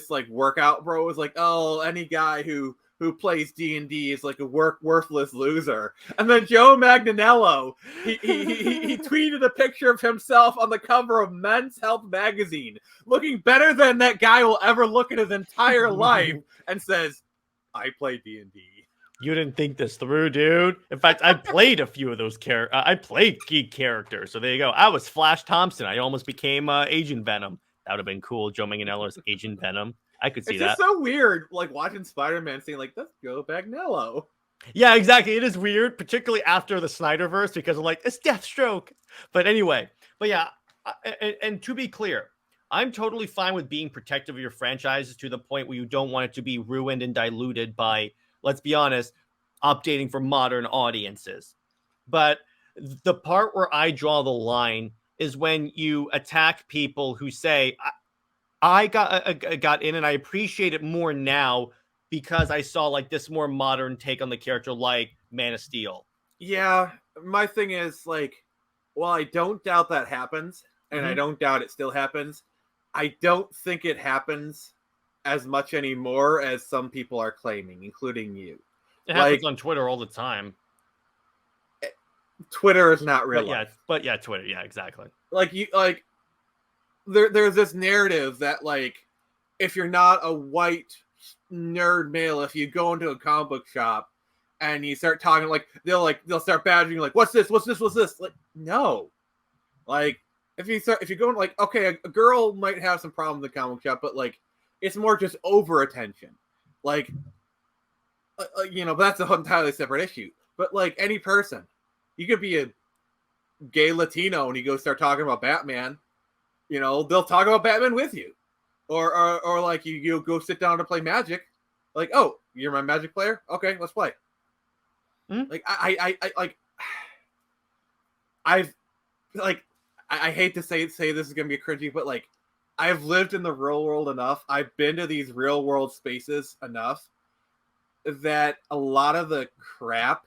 like workout bro was like, "Oh, any guy who plays D&D is like a worthless loser." And then Joe Manganiello, he tweeted a picture of himself on the cover of Men's Health magazine, looking better than that guy will ever look in his entire life, and says, "I play D&D." You didn't think this through, dude. In fact, I played a few of those characters. I played geek characters. So there you go. I was Flash Thompson. I almost became Agent Venom. That would have been cool. Joe Manganiello's Agent Venom. I could see that. It's just so weird, like watching Spider-Man saying like, "Let's go Manganiello." Yeah, exactly. It is weird, particularly after the Snyderverse, because I'm like, it's Deathstroke. But anyway, yeah, and to be clear, I'm totally fine with being protective of your franchises to the point where you don't want it to be ruined and diluted by, let's be honest, updating for modern audiences. But the part where I draw the line is when you attack people who say, I got in and I appreciate it more now because I saw like this more modern take on the character, like Man of Steel. Yeah, my thing is like, well, I don't doubt that happens, and I don't doubt it still happens. I don't think it happens as much anymore as some people are claiming, including you. It happens on Twitter all the time. Twitter is not real life. But yeah, Twitter. Yeah, exactly. There's this narrative that like, if you're not a white nerd male, if you go into a comic book shop and you start talking, like they'll start badgering you, like, "What's this? What's this? What's this?" Like, no. Like, if you go in, like, okay, a girl might have some problem in the comic shop, but like, it's more just over attention. Like, but that's an entirely separate issue. But like any person, you could be a gay Latino and you go start talking about Batman, they'll talk about Batman with you. Or like you go sit down to play Magic, like, "Oh, you're my Magic player? Okay, let's play." Like I hate to say this is gonna be cringy, but like, I've lived in the real world enough. I've been to these real world spaces enough that a lot of the crap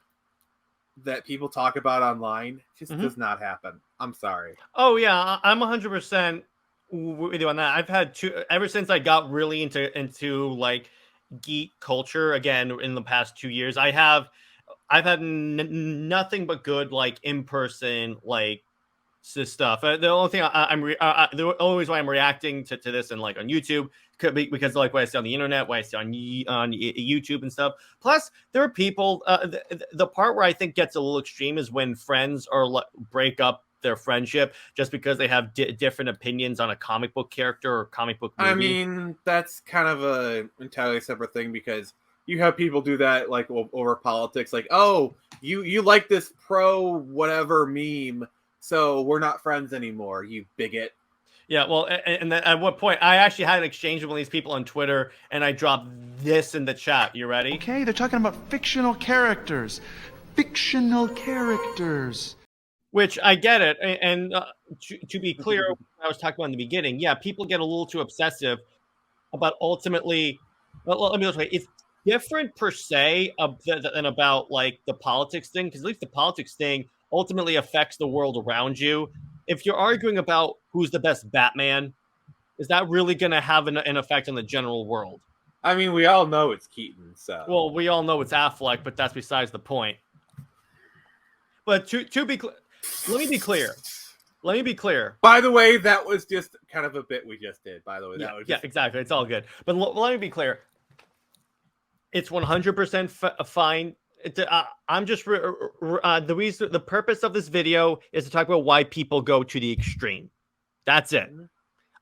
that people talk about online just does not happen. I'm sorry. Oh yeah, I'm 100% with you on that. I've had ever since I got really into like geek culture again in the past 2 years. I've had nothing but good like in person like stuff. The only thing the only reason why I'm reacting to this and like on YouTube could be because like what I see on the internet, what I see on YouTube and stuff. Plus, there are people. The part where I think gets a little extreme is when friends are break up their friendship just because they have different opinions on a comic book character or comic book movie. I mean, that's kind of a entirely separate thing because you have people do that like over politics, like, oh, you like this pro whatever meme, so we're not friends anymore, you bigot. Yeah, well, and then at what point I actually had an exchange with one of these people on Twitter, and I dropped this in the chat. You ready? Okay, they're talking about fictional characters. Fictional characters. Which I get it, and to be clear, I was talking about in the beginning. Yeah, people get a little too obsessive about ultimately. Well, let me this way: it's different per se than about like the politics thing, because at least the politics thing ultimately affects the world around you. If you're arguing about who's the best Batman, is that really going to have an effect on the general world? I mean, we all know it's Keaton, so. Well, we all know it's Affleck, but that's besides the point. But to be clear. Let me be clear. By the way, that was just kind of a bit we just did. By the way, yeah, exactly. It's all good. But let me be clear. It's 100% fine. I'm just the purpose of this video is to talk about why people go to the extreme. That's it.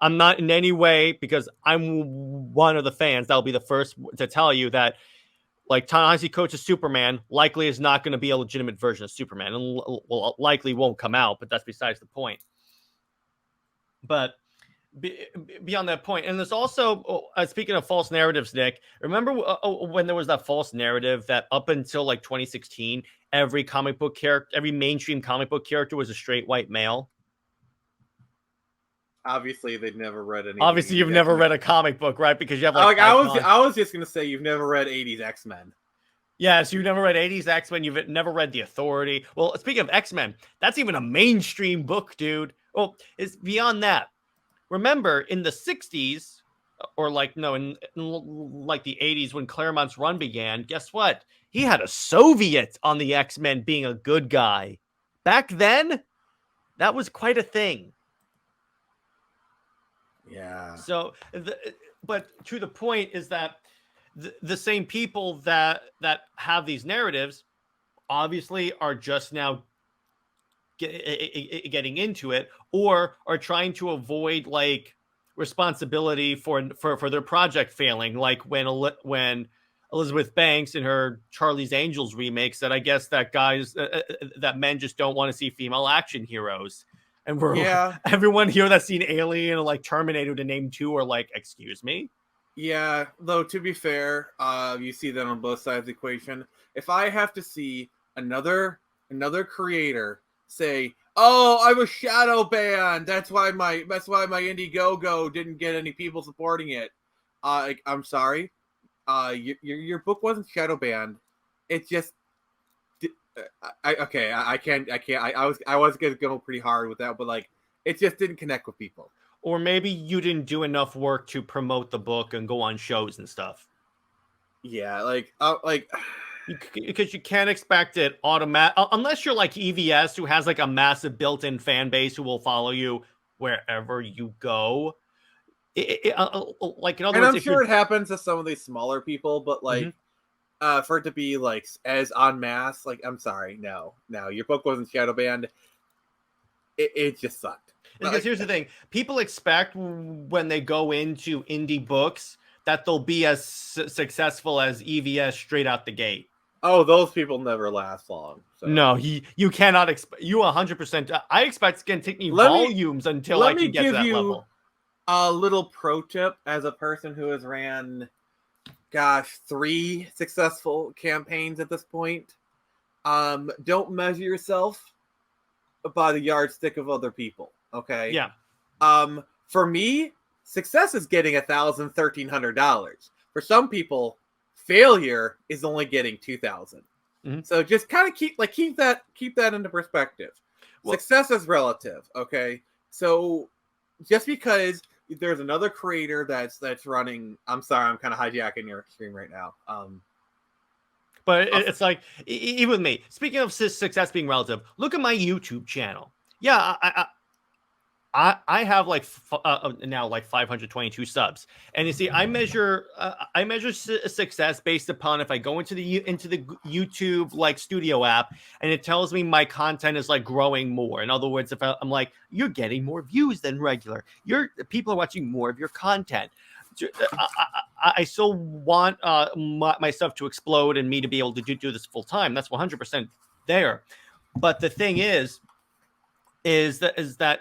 I'm not in any way, because I'm one of the fans that'll be the first to tell you that. Like, Ta-Nehisi Coates' Superman likely is not going to be a legitimate version of Superman, and likely won't come out, but that's besides the point. But beyond that point, and there's also, speaking of false narratives, Nick, remember when there was that false narrative that up until like 2016, every mainstream comic book character was a straight white male? Obviously, they've never read any. Obviously, you've never read a comic book, right? Because you have I was just gonna say you've never read 80s X-Men. Yeah, so you've never read 80s X-Men. You've never read The Authority. Well, speaking of X-Men, that's even a mainstream book, dude. Well, it's beyond that. Remember, in the 60s, or in like the 80s when Claremont's run began, guess what? He had a Soviet on the X-Men being a good guy. Back then, that was quite a thing. Yeah. So, but to the point is that the same people that have these narratives obviously are just now getting into it, or are trying to avoid like responsibility for their project failing, like when Elizabeth Banks in her Charlie's Angels remake said, I guess that that men just don't want to see female action heroes. And everyone here that's seen Alien or like Terminator to name two are like, excuse me? Yeah, though to be fair, you see that on both sides of the equation. If I have to see another creator say, "Oh, I was shadow banned. That's why my Indiegogo didn't get any people supporting it." I'm sorry. Your book wasn't shadow banned. It just I was gonna go pretty hard with that, but like it just didn't connect with people. Or maybe you didn't do enough work to promote the book and go on shows and stuff. Yeah, because you can't expect it automatic unless you're like EVS, who has like a massive built-in fan base who will follow you wherever you go. Like in other and words, I'm sure it happens to some of these smaller people, but like for it to be like as en masse, like I'm sorry, no, your book wasn't shadow banned. It just sucked. Because here's the thing: people expect when they go into indie books that they'll be as successful as EVS straight out the gate. Oh, those people never last long. So. No, you cannot expect. You 100%. I expect it's going to take me volumes until I can get to that level. A little pro tip as a person who has ran, 3 successful campaigns at this point. Don't measure yourself by the yardstick of other people. Okay. Yeah. For me, success is getting $1,000, $1,300. For some people, failure is only getting $2,000. Mm-hmm. So just kind of keep that into perspective. Well, success is relative. Okay. So just because there's another creator that's running, I'm sorry, I'm kind of hijacking your stream right now. But it's like, even with me, speaking of success being relative, look at my YouTube channel. Yeah, I have like now like 522 subs, and you see, I measure success based upon if I go into the YouTube like studio app, and it tells me my content is like growing more. In other words, if I'm like, you're getting more views than regular, people are watching more of your content. I still want my stuff to explode and me to be able to do this full time. That's 100% there. But the thing is that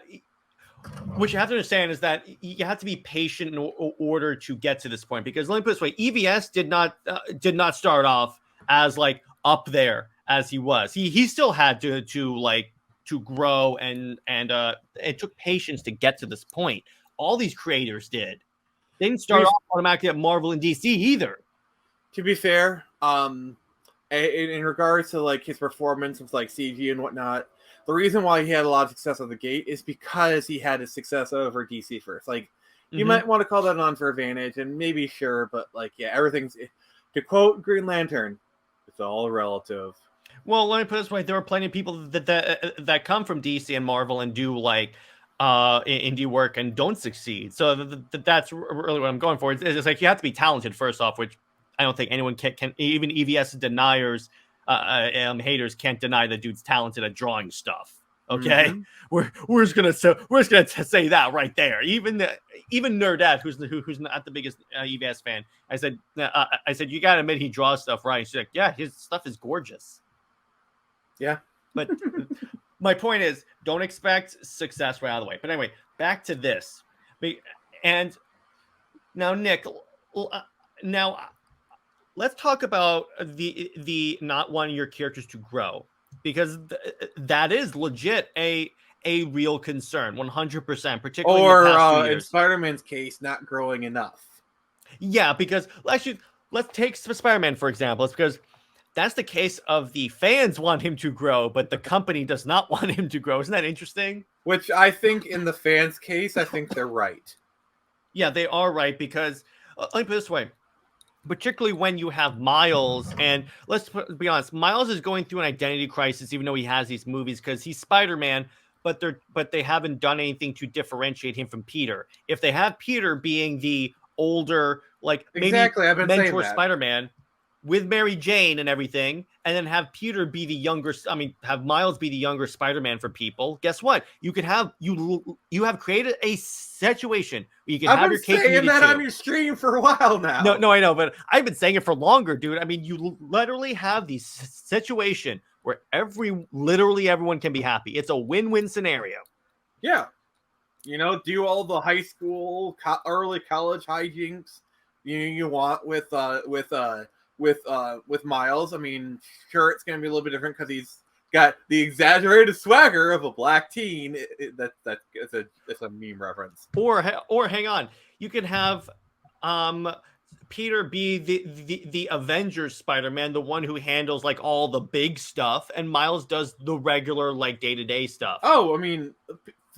what you have to understand is that you have to be patient in order to get to this point. Because let me put it this way: EVS did not start off as like up there as he was. He still had to grow, and it took patience to get to this point. All these creators did. They didn't start off automatically at Marvel and DC either. To be fair, in regards to like his performance with like CG and whatnot, the reason why he had a lot of success out the gate is because he had his success over DC first. Like, you might want to call that an unfair advantage, and maybe sure, but like, yeah, everything's, to quote Green Lantern, it's all relative. Well, let me put it this way: there are plenty of people that come from DC and Marvel and do like indie work and don't succeed. So that's really what I'm going for. It's like you have to be talented first off, which I don't think anyone can even EVS deniers. Haters can't deny the dude's talented at drawing stuff. Okay, we're just gonna say that right there. Even Nerdette, who's not the biggest EVS fan, I said you gotta admit he draws stuff right. She's like, yeah, his stuff is gorgeous. Yeah, but my point is, don't expect success right out of the way. But anyway, back to this. And now, Nick, let's talk about the not wanting your characters to grow, because that is legit a real concern, 100%, particularly in the past few years. In Spider-Man's case, not growing enough. Yeah, because actually, let's take Spider-Man for example. It's because that's the case of the fans want him to grow, but the company does not want him to grow. Isn't that interesting? Which I think in the fans' case, I think they're right. Yeah, they are right, because let me put it this way. Particularly when you have Miles, and let's be honest, Miles is going through an identity crisis, even though he has these movies, because he's Spider-Man, but they haven't done anything to differentiate him from Peter. If they have Peter being the older, like maybe mentor Spider-Man with Mary Jane and everything, and then have Peter be the younger, have Miles be the younger Spider-Man for people, guess what? You could have, you have created a situation where you can have your cake. I've been saying that on your stream for a while now. No, I know, but I've been saying it for longer, dude. I mean, you literally have the situation where literally everyone can be happy. It's a win-win scenario. Yeah. Do all the high school, early college hijinks you want with Miles. I mean, sure, it's going to be a little bit different because he's got the exaggerated swagger of a black teen. It's a meme reference. Or hang on, you could have Peter be the Avengers Spider-Man, the one who handles like all the big stuff, and Miles does the regular like day-to-day stuff. Oh, I mean,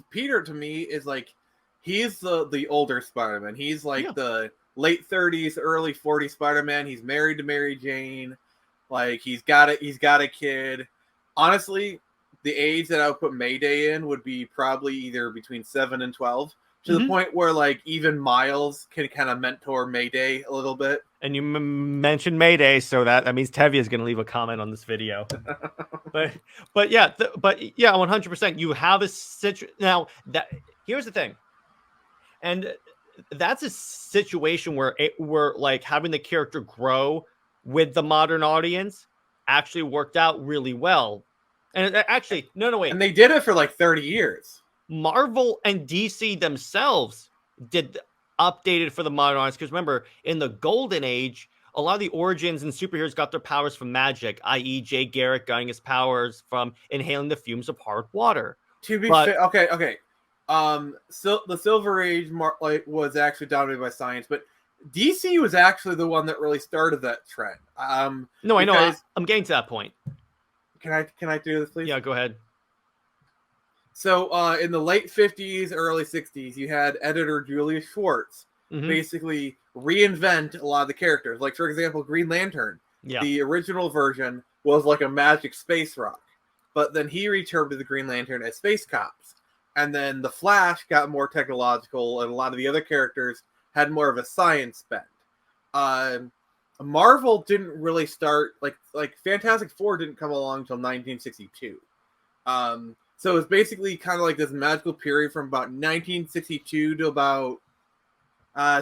Peter to me is like, he's the older Spider-Man. He's like the late 30s, early 40s Spider-Man. He's married to Mary Jane. Like, he's got a kid. Honestly, the age that I would put Mayday in would be probably either between 7 and 12, to the point where like even Miles can kind of mentor Mayday a little bit. And you mentioned Mayday, so that means Tevye is going to leave a comment on this video. but yeah, 100%. You have a situation now. Here's the thing, and that's a situation where we're like having the character grow with the modern audience actually worked out really well. And actually, no, wait. And they did it for like 30 years. Marvel and DC themselves did updated for the modern audience, because remember, in the golden age, a lot of the origins and superheroes got their powers from magic, i.e. Jay Garrick getting his powers from inhaling the fumes of hard water. To be fair, okay. So the Silver Age was actually dominated by science, but DC was actually the one that really started that trend. No, I know. I'm getting to that point. Can I do this, please? Yeah, go ahead. So in the late 50s, early 60s, you had editor Julius Schwartz basically reinvent a lot of the characters. Like, for example, Green Lantern. Yeah. The original version was like a magic space rock. but then he returned to the Green Lantern as Space Cops. And then the Flash got more technological, and a lot of the other characters had more of a science bent. Marvel didn't really start like Fantastic Four didn't come along until 1962. So it was basically kind of like this magical period from about 1962 to about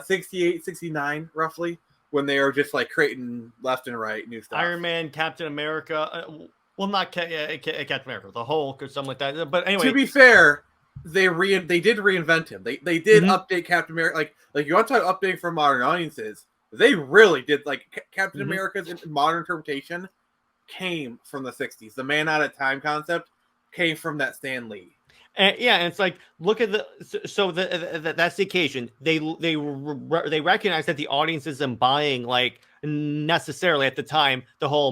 68, 69, roughly, when they were just like creating left and right new stuff. Iron Man, Captain America, well, not Captain America, the Hulk or something like that. But anyway, to be fair, they did reinvent him. They did update Captain America. Like you want to talk updating for modern audiences, they really did. Like Captain America's modern interpretation came from the 60s. The man out of time concept came from that Stan Lee. And it's like, look at that's the occasion. They recognize that the audience isn't buying like necessarily at the time the whole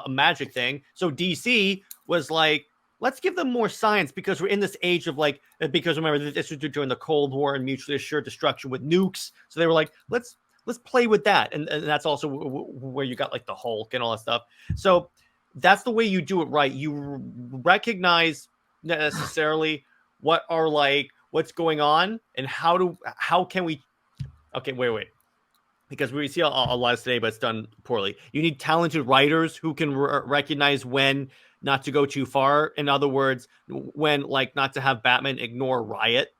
magic thing. So DC was like, let's give them more science because we're in this age of like, because remember this was during the Cold War and mutually assured destruction with nukes. So they were like, let's play with that, and that's also where you got like the Hulk and all that stuff. So that's the way you do it right. You recognize necessarily what's going on and how can we. Okay, wait. Because we see a lot today, but it's done poorly. You need talented writers who can recognize when not to go too far. In other words, when like not to have Batman ignore Riot.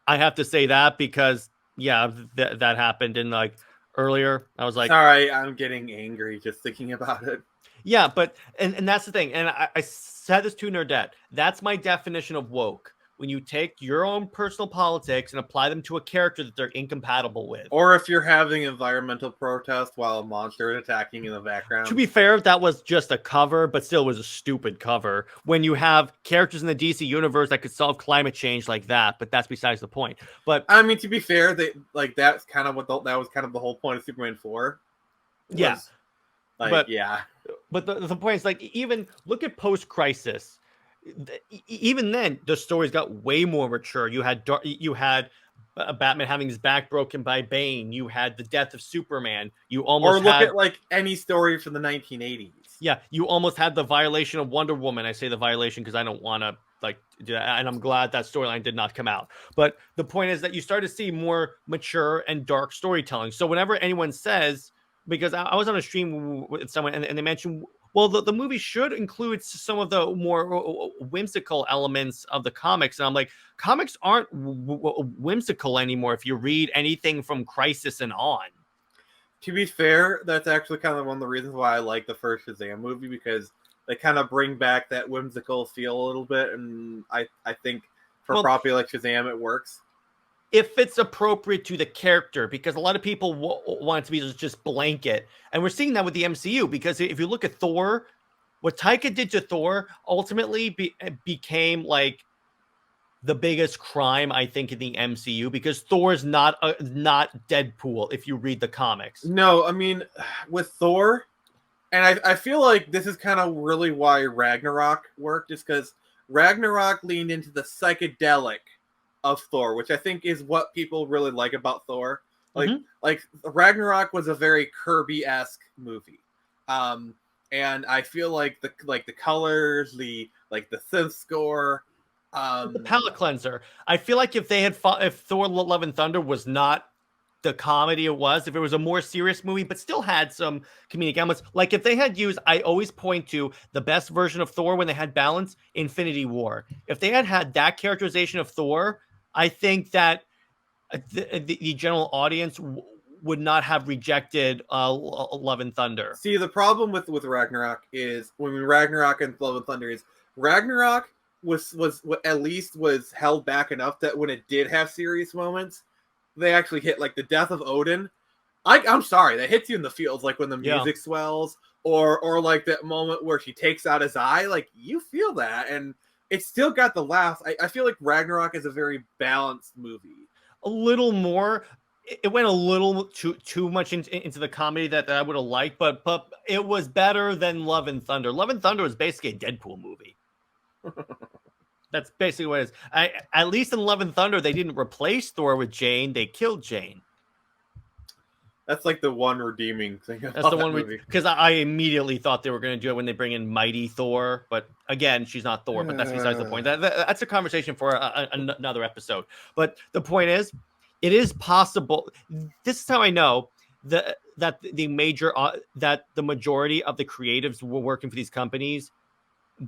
I have to say that because that happened in like earlier. I was like, sorry, I'm getting angry just thinking about it. Yeah, but and that's the thing. And I said this to Nerdette. That's my definition of woke. When you take your own personal politics and apply them to a character that they're incompatible with. Or if you're having environmental protest while a monster is attacking in the background. To be fair, that was just a cover, but still was a stupid cover. When you have characters in the DC universe that could solve climate change like that, but that's besides the point. But I mean, to be fair, that's kind of that was kind of the whole point of Superman 4. Yeah. But the point is, like, even look at post-crisis. Even then, the stories got way more mature. You had Batman having his back broken by Bane. You had the death of Superman. You almost at like any story from the 1980s. Yeah, you almost had the violation of Wonder Woman. I say the violation because I don't want to like do that, and I'm glad that storyline did not come out. But the point is that you start to see more mature and dark storytelling. So whenever anyone says, because I was on a stream with someone and they mentioned, well, the movie should include some of the more whimsical elements of the comics. And I'm like, comics aren't whimsical anymore if you read anything from Crisis and on. To be fair, that's actually kind of one of the reasons why I like the first Shazam movie, because they kind of bring back that whimsical feel a little bit. And I think for a property like Shazam, it works. If it's appropriate to the character, because a lot of people want it to be just blanket. And we're seeing that with the MCU, because if you look at Thor, what Taika did to Thor ultimately became like the biggest crime, I think, in the MCU, because Thor is not Deadpool if you read the comics. No, I mean, with Thor, and I feel like this is kind of really why Ragnarok worked, is because Ragnarok leaned into the psychedelic of Thor, which I think is what people really like about Thor. Like Ragnarok was a very Kirby-esque movie, and I feel like the colors, the synth score, the palette cleanser. I feel like if Thor: Love and Thunder was not the comedy it was, if it was a more serious movie but still had some comedic elements, like if they had used, I always point to the best version of Thor when they had balance, Infinity War. If they had that characterization of Thor, I think that the general audience would not have rejected Love and Thunder. See, the problem with Ragnarok is when Ragnarok and Love and Thunder is Ragnarok was at least was held back enough that when it did have serious moments, they actually hit, like the death of Odin. I'm sorry, that hits you in the feels, like when the music swells, or like that moment where she takes out his eye, like you feel that, and it's still got the laughs. I feel like Ragnarok is a very balanced movie. A little more. It went a little too much into the comedy that I would have liked, but it was better than Love and Thunder. Love and Thunder was basically a Deadpool movie. That's basically what it is. At least in Love and Thunder, they didn't replace Thor with Jane. They killed Jane. That's like the one redeeming thing about That's the that one movie. because I immediately thought they were going to do it when they bring in Mighty Thor, but again, she's not Thor. But that's besides the point. That's a conversation for another episode. But the point is, it is possible. This is how I know that the majority of the creatives who were working for these companies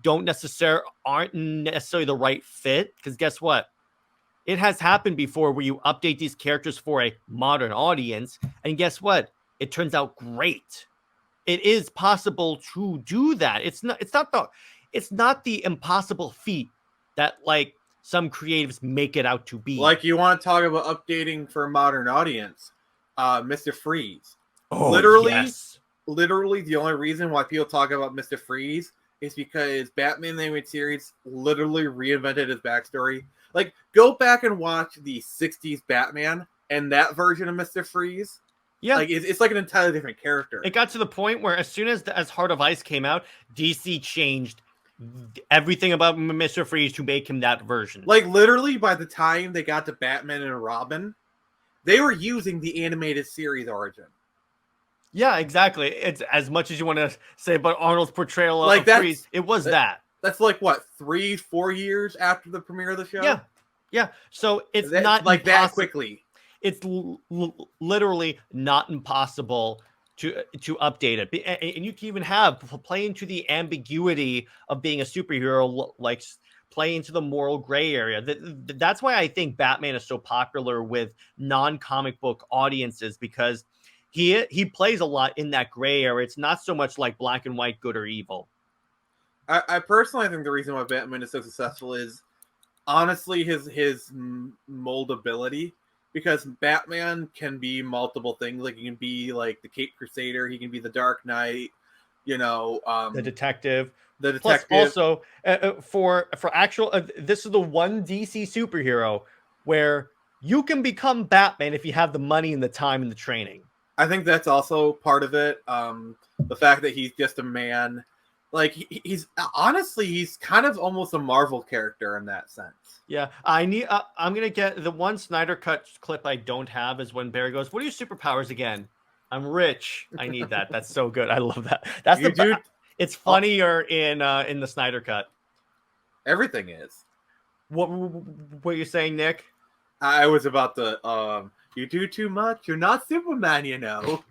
aren't necessarily the right fit. Because guess what? It has happened before where you update these characters for a modern audience, and guess what? It turns out great. It is possible to do that. It's not the impossible feat that like some creatives make it out to be. Like you want to talk about updating for a modern audience, Mr. Freeze. Oh, Literally, the only reason why people talk about Mr. Freeze is because Batman the Animated Series literally reinvented his backstory. Like, go back and watch the 60s Batman and that version of Mr. Freeze. Yeah. Like, it's like an entirely different character. It got to the point where as soon as Heart of Ice came out, DC changed everything about Mr. Freeze to make him that version. Like, literally, by the time they got to Batman and Robin, they were using the animated series origin. Yeah, exactly. It's as much as you want to say about Arnold's portrayal of Freeze. It was that. That's like, what, 3-4 years after the premiere of the show? Yeah. So it's not like that quickly. It's literally not impossible to update it. And you can even play into the ambiguity of being a superhero, like play into the moral gray area. That's why I think Batman is so popular with non-comic book audiences, because he plays a lot in that gray area. It's not so much like black and white, good or evil. I personally think the reason why Batman is so successful is honestly his moldability, because Batman can be multiple things. Like, he can be like the Caped Crusader, he can be the Dark Knight, the detective. Plus, also for actual, this is the one DC superhero where you can become Batman if you have the money and the time and the training. I think that's also part of it. The fact that he's just a man. Like, he's honestly, he's kind of almost a Marvel character in that sense. Yeah, I'm gonna get the one Snyder cut clip I don't have is when Barry goes, "What are your superpowers again?" I'm rich. I need that. That's so good. I love that. That's It's funnier in the Snyder cut. Everything is. What are you saying, Nick? I was about to. You do too much. You're not Superman, you know.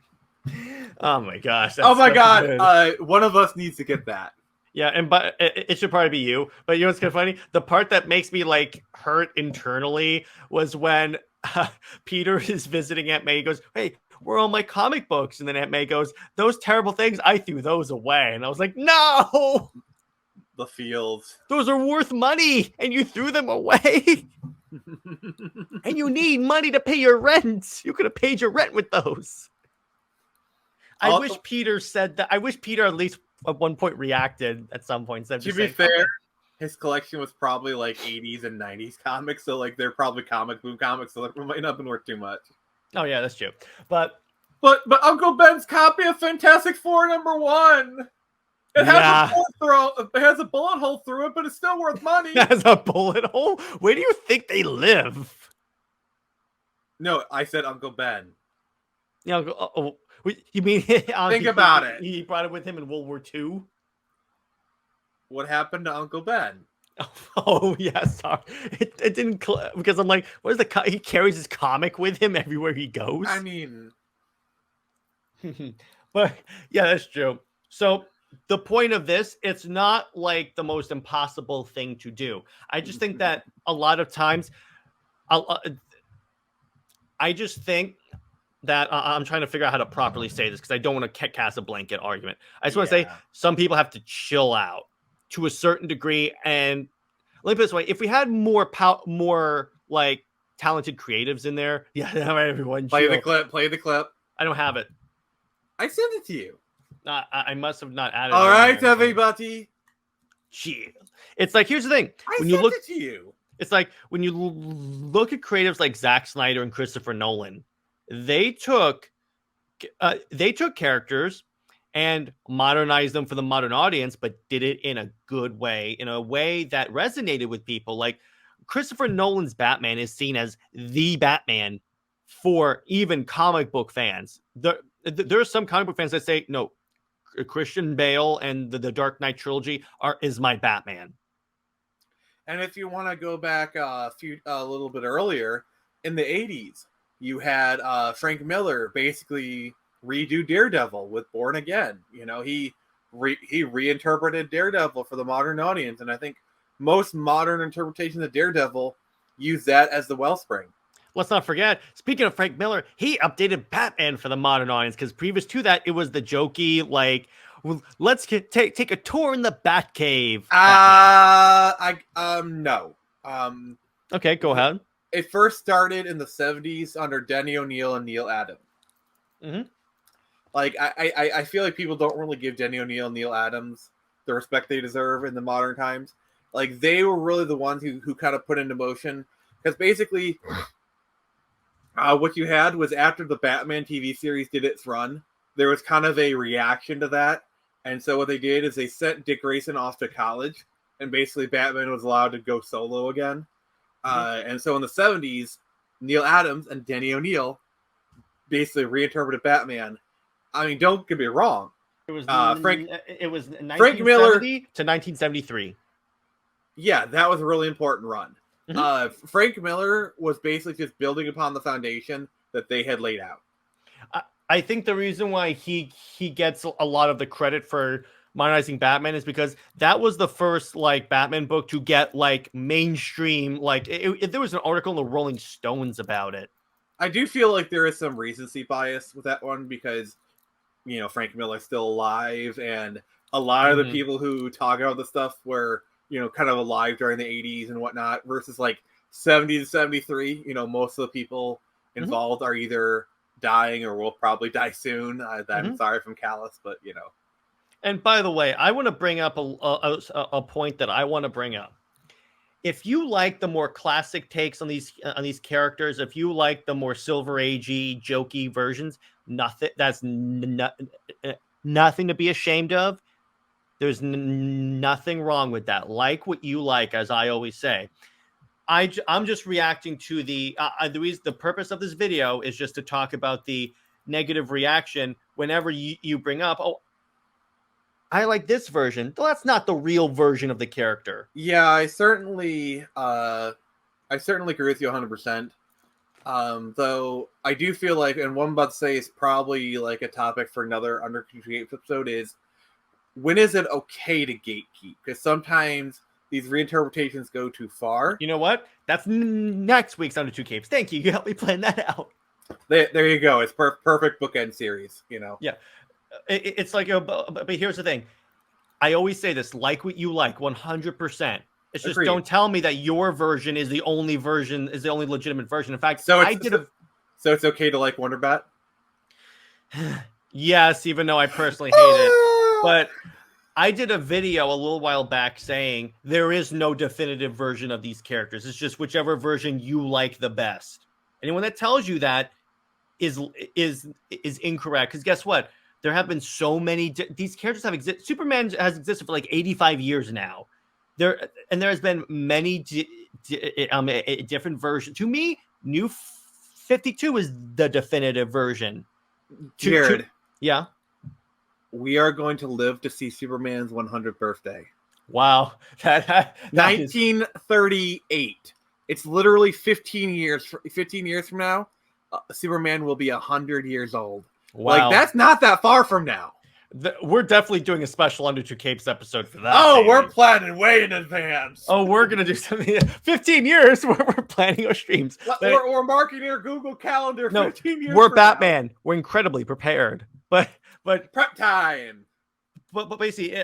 Oh my gosh! Oh my god! One of us needs to get that. Yeah, but it should probably be you. But you know what's kind of funny? The part that makes me like hurt internally was when Peter is visiting Aunt May. He goes, "Hey, where are all my comic books?" And then Aunt May goes, "Those terrible things, I threw those away." And I was like, "No, the fields. Those are worth money, and you threw them away." And you need money to pay your rent. You could have paid your rent with those. I wish Peter said that. I wish Peter at least at one point reacted at some point. To be fair, his collection was probably like 80s and 90s comics, so like they're probably comic book comics, so it might not have been worth too much. Oh yeah, that's true. But Uncle Ben's copy of Fantastic Four #1. It has a bullet hole through it, but it's still worth money. It has a bullet hole? Where do you think they live? No, I said Uncle Ben. You mean think about it? He brought it with him in World War II. What happened to Uncle Ben? Oh yeah, sorry. It didn't because I'm like, what is he carries his comic with him everywhere he goes. I mean, but yeah, that's true. So the point of this, it's not like the most impossible thing to do. I just think that a lot of times, I just think that I'm trying to figure out how to properly say this because I don't want to cast a blanket argument. I just want to say some people have to chill out to a certain degree. And let me put it this way: if we had more like talented creatives in there, everyone play the clip. I don't have it. I sent it to you. I must have not added. All right, everybody. Chill. It's like, here's the thing. I sent it to you. It's like when you look at creatives like Zack Snyder and Christopher Nolan, they took characters and modernized them for the modern audience, but did it in a good way, in a way that resonated with people. Like Christopher Nolan's Batman is seen as the Batman for even comic book fans. There are some comic book fans that say, no, Christian Bale and the Dark Knight trilogy is my Batman. And if you want to go back a little bit earlier, in the 80s, you had Frank Miller basically redo Daredevil with Born Again. You know, he reinterpreted Daredevil for the modern audience, and I think most modern interpretations of Daredevil use that as the wellspring. Let's not forget, speaking of Frank Miller, he updated Batman for the modern audience, because previous to that, it was the jokey, like, well, let's take a tour in the Batcave. No. Okay, go ahead. It first started in the 70s under Denny O'Neil and Neil Adams. Mm-hmm. Like, I feel like people don't really give Denny O'Neil and Neil Adams the respect they deserve in the modern times. Like, they were really the ones who kind of put into motion, because basically what you had was, after the Batman TV series did its run, there was kind of a reaction to that. And so what they did is they sent Dick Grayson off to college, and basically Batman was allowed to go solo again. And so in the 70s, Neil Adams and Denny O'Neil basically reinterpreted Batman. I mean, don't get me wrong. It was Frank 1970 Miller to 1973. Yeah, that was a really important run. Mm-hmm. Frank Miller was basically just building upon the foundation that they had laid out. I think the reason why he gets a lot of the credit for modernizing Batman is because that was the first like Batman book to get like mainstream. Like there was an article in the Rolling Stones about it. I do feel like there is some recency bias with that one, because, you know, Frank Miller's still alive, and a lot of the people who talk about the stuff were, you know, kind of alive during the 80s and whatnot, versus like 70 to 73. You know, most of the people involved are either dying or will probably die soon. I'm sorry if I'm callous, but you know. And by the way, I want to bring up a point that I want to bring up. If you like the more classic takes on these characters, if you like the more Silver Agey, jokey versions, nothing to be ashamed of. There's nothing wrong with that. Like what you like, as I always say. I'm just reacting to the purpose of this video is just to talk about the negative reaction whenever you bring up, oh, I like this version. Well, that's not the real version of the character. Yeah, I certainly agree with you 100%. Though I do feel like, and one about to say is probably like a topic for another Under 2 Capes episode, is when is it okay to gatekeep? Because sometimes these reinterpretations go too far. You know what? That's next week's Under 2 Capes. Thank you. You helped me plan that out. There you go. It's perfect bookend series, you know? Yeah. It's like, but here's the thing. I always say this, like what you like, 100%. It's just, don't tell me that your version is the only legitimate version. In fact, so it's okay to like Wonder Bat? Yes, even though I personally hate it. But I did a video a little while back saying there is no definitive version of these characters. It's just whichever version you like the best. Anyone that tells you that is incorrect. Because guess what? There have been so many. These characters have existed. Superman has existed for like 85 years now. There has been many different versions. To me, New 52 is the definitive version. Jared, yeah. We are going to live to see Superman's 100th birthday. Wow. That 1938. It's literally 15 years. 15 years from now, Superman will be 100 years old. Wow. Like, that's not that far from now. We're definitely doing a special Under 2 Capes episode for that. Oh, baby. We're planning way in advance. Oh, we're going to do something. 15 years we're planning our streams. We're marking our Google Calendar 15 years we're from Batman. Now. We're incredibly prepared. But prep time. But basically,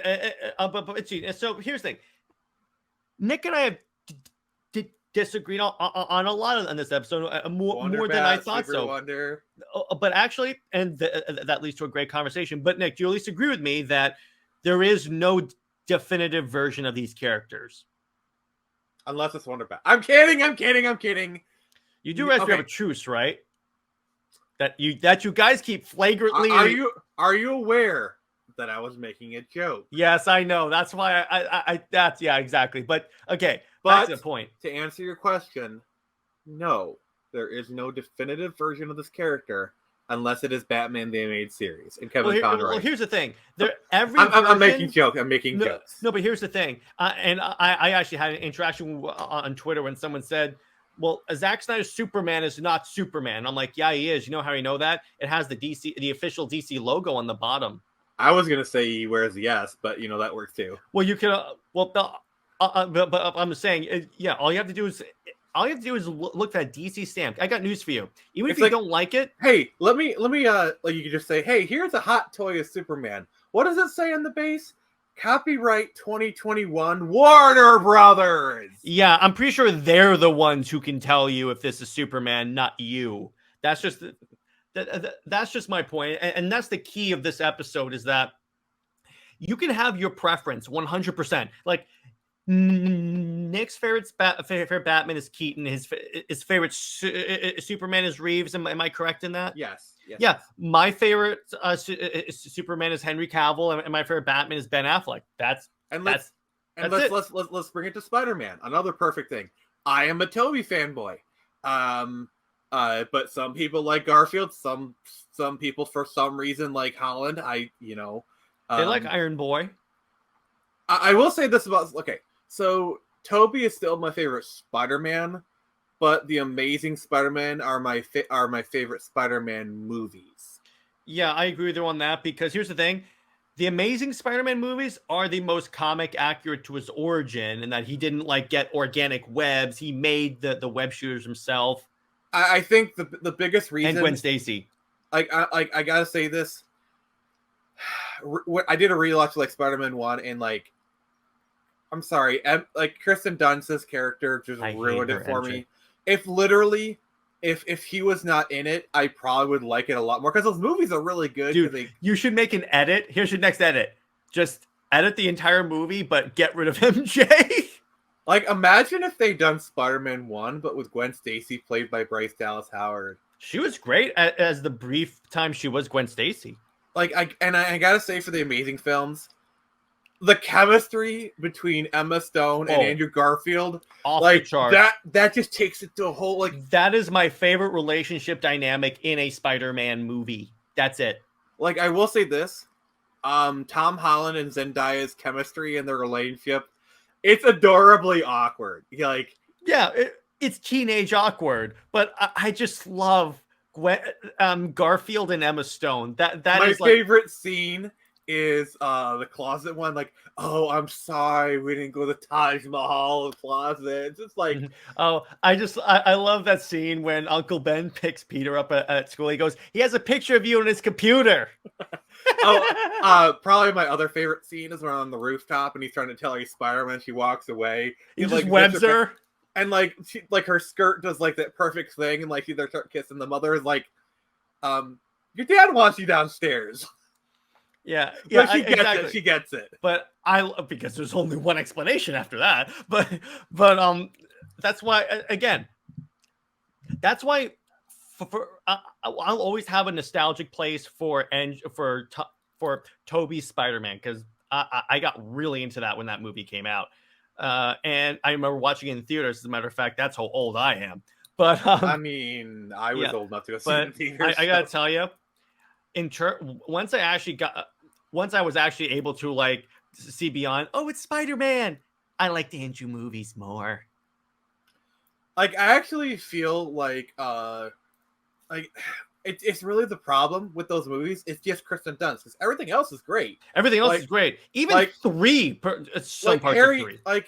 so here's the thing. Nick and I have disagreed on a lot on this episode, more than I thought. So, Wonder. But actually, and that leads to a great conversation. But Nick, do you at least agree with me that there is no definitive version of these characters? Unless it's Wonder Bat. I'm kidding. You do realize we have a truce, right? That you guys keep flagrantly. Are you aware that I was making a joke? Yes, I know. That's why yeah, exactly. But okay, but that's the point. To answer your question, no, there is no definitive version of this character unless it is Batman the Animated Series. And Kevin Well, Conroy. here's the thing. Every I'm making version- jokes. I'm making jokes. No, but here's the thing. And I actually had an interaction on Twitter when someone said, well, Zack Snyder's Superman is not Superman. I'm like, yeah, he is. You know how I know that? It has the official DC logo on the bottom. I was gonna say he wears the S, but that works too. Well, you can. But I'm saying, yeah. All you have to do is look for that DC stamp. I got news for you. Even if you don't like it, hey, let me like you can just say, hey, here's a hot toy of Superman. What does it say on the base? Copyright 2021 Warner Brothers. Yeah, I'm pretty sure they're the ones who can tell you if this is Superman, not you. That's just that's just my point, and that's the key of this episode is that you can have your preference 100%. Like Nick's favorite Batman is Keaton. His favorite Superman is Reeves. Am I correct in that? Yes. Yeah, my favorite Superman is Henry Cavill, and my favorite Batman is Ben Affleck. Let's bring it to Spider-Man. Another perfect thing. I am a Tobey fanboy. But some people like Garfield. Some people for some reason like Holland. They like Iron Boy. I will say this about so Tobey is still my favorite Spider-Man. But the Amazing Spider-Man are my favorite Spider-Man movies. Yeah, I agree with you on that because here's the thing. The Amazing Spider-Man movies are the most comic accurate to his origin and that he didn't get organic webs. He made the web shooters himself. I think the biggest reason... And Gwen Stacy. I gotta say this. I did a rewatch of Spider-Man 1 and I'm sorry. Kristen Dunst's character just ruined it for me. If he was not in it, I probably would like it a lot more because those movies are really good. Dude, you should make an edit. Here's your next edit. Just edit the entire movie, but get rid of MJ. Imagine if they'd done Spider-Man 1, but with Gwen Stacy played by Bryce Dallas Howard. She was great as the brief time she was Gwen Stacy. I gotta say for the Amazing films, the chemistry between Emma Stone and Andrew Garfield, off the chart. that just takes it to a whole that is my favorite relationship dynamic in a Spider-Man movie. That's it. I will say this, Tom Holland and Zendaya's chemistry and their relationship, it's adorably awkward. It's teenage awkward, but I just love Garfield and Emma Stone. That my is favorite scene is the closet one. Oh, I'm sorry, we didn't go to the Taj Mahal closet. It's just I love that scene when Uncle Ben picks Peter up at school. He goes, he has a picture of you on his computer. Probably my other favorite scene is when on the rooftop and he's trying to tell her he's Spider-Man. She walks away. He just webs her. And she her skirt does that perfect thing, and they start kissing. The mother is your dad wants you downstairs. Yeah, but she gets it. She gets it. But because there's only one explanation after that. But that's why I'll always have a nostalgic place for Tobey's Spider-Man because I got really into that when that movie came out. And I remember watching it in theaters. As a matter of fact, that's how old I am. But I was old enough to go see it in theaters. I gotta tell you, once I was actually able to see beyond. Oh, it's Spider-Man. I like the Andrew movies more. I actually feel it's really the problem with those movies. It's just Kristen Dunst because everything else is great. Everything else is great. Even some parts Harry, of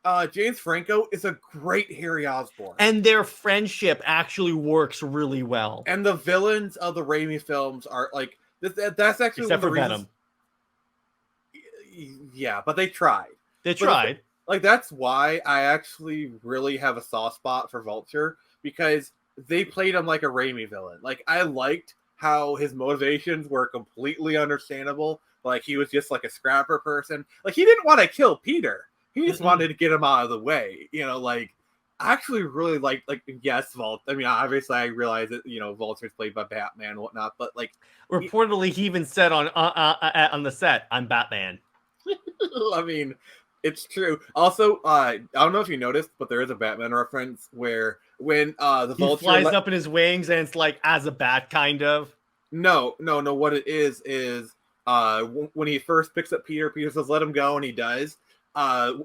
3. James Franco is a great Harry Osborn. And their friendship actually works really well. And the villains of the Raimi films are that's actually except one for of the reasons. Venom. Yeah, but they tried. That's why I actually really have a soft spot for Vulture because they played him like a Raimi villain. I liked how his motivations were completely understandable. He was just a scrapper person. He didn't want to kill Peter. He just wanted to get him out of the way. I actually really like yes, obviously I realize that Vulture's played by Batman and whatnot, but reportedly he even said on the set, "I'm Batman." It's true. Also, I don't know if you noticed, but there is a Batman reference where when the He Vulture flies up in his wings, and it's like as a bat, kind of. No. What it is when he first picks up Peter, Peter says, "Let him go," and he does.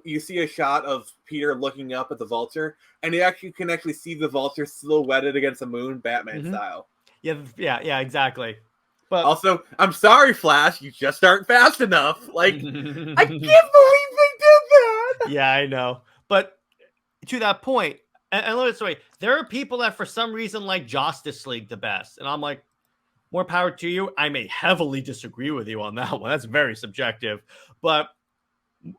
You see a shot of Peter looking up at the Vulture, and you can actually see the Vulture silhouetted against the moon, Batman style. Yeah, exactly. But also, I'm sorry, Flash, you just aren't fast enough. Like, I can't believe they did that. Yeah, I know. But to that point, and look, sorry, there are people that for some reason like Justice League the best, and I'm like, more power to you. I may heavily disagree with you on that one. That's very subjective, but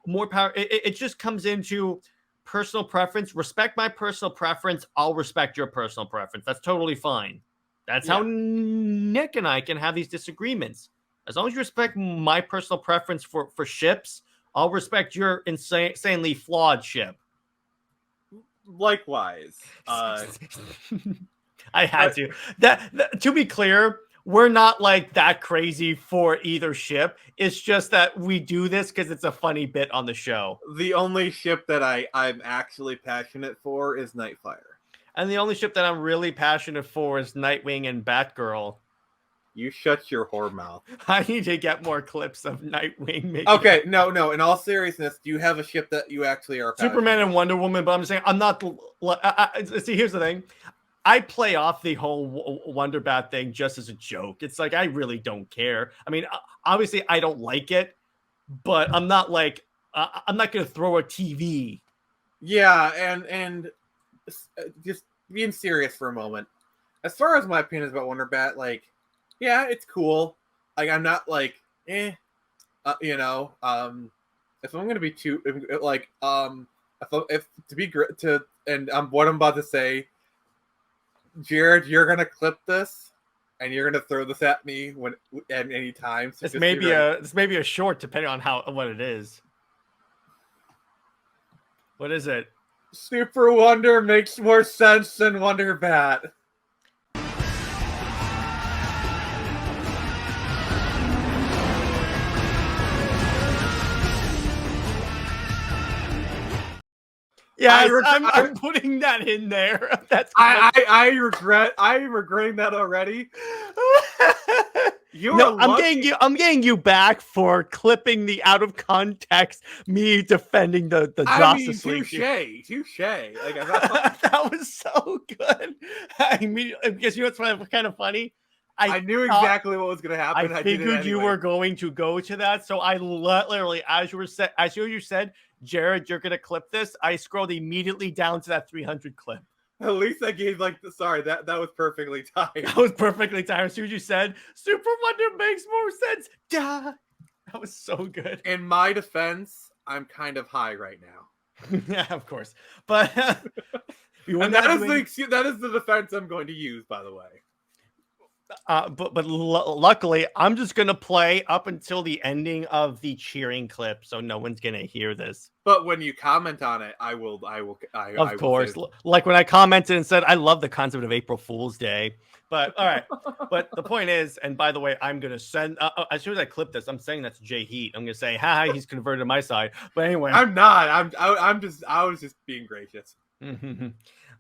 more power. It just comes into personal preference. Respect my personal preference. I'll respect your personal preference. That's totally fine. That's how Nick and I can have these disagreements. As long as you respect my personal preference for ships, I'll respect your insanely flawed ship. Likewise. I had to. That to be clear, we're not like that crazy for either ship. It's just that we do this because it's a funny bit on the show. The only ship that I'm actually passionate for is Nightfire. And the only ship that I'm really passionate for is Nightwing and Batgirl. You shut your whore mouth. I need to get more clips of Nightwing. Okay, no. In all seriousness, do you have a ship that you actually are Superman and Wonder Woman, but I'm saying I'm not... see, here's the thing. I play off the whole Wonder Bat thing just as a joke. It's like, I really don't care. I mean, obviously, I don't like it, but I'm not like... I'm not going to throw a TV. Yeah, and just being serious for a moment. As far as my opinions about Wonder Bat, like, yeah, it's cool. Like, I'm not like, if I'm gonna be too, like, if to be great to, and what I'm about to say, Jared, you're gonna clip this, and you're gonna throw this at me at any time. So this may be a short, depending on what it is. What is it? Super Wonder makes more sense than Wonder Bat. Yeah, I'm putting that in there. That's I'm regretting that already. I'm getting you back for clipping the out of context me defending the Justice League. Touche. Like, that was so good. I mean, because you know what's kind of funny. I knew exactly what was going to happen. I figured you were going to go to that, so I literally, as you said, Jared, you're going to clip this. I scrolled immediately down to that 300 clip. At least I gave that was perfectly timed. That was perfectly timed. As soon as you said, Super Wonder makes more sense. Duh. That was so good. In my defense, I'm kind of high right now. Yeah, of course. But that is the defense I'm going to use, by the way. But luckily, I'm just gonna play up until the ending of the cheering clip, so no one's gonna hear this. But when you comment on it, I will. Of course, like when I commented and said, "I love the concept of April Fool's Day." But all right, but the point is, and by the way, I'm gonna send as soon as I clip this, I'm saying that's Jay Heat. I'm gonna say, "Ha, he's converted to my side." But anyway, I'm not. I was just being gracious.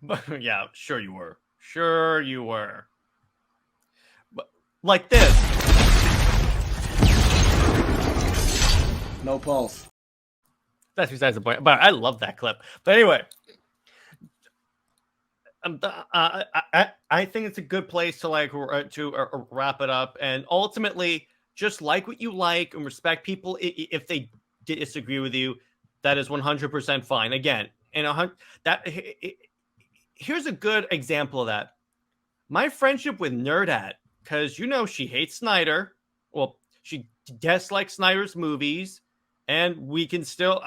But yeah, sure you were. Like this. No pulse. That's besides the point. But I love that clip. But anyway, I think it's a good place to wrap it up. And ultimately, just like what you like and respect people if they disagree with you. That is 100% fine. Again, and here's a good example of that. My friendship with Nerdat. Because, she hates Snyder. Well, she dislikes Snyder's movies. And we can still...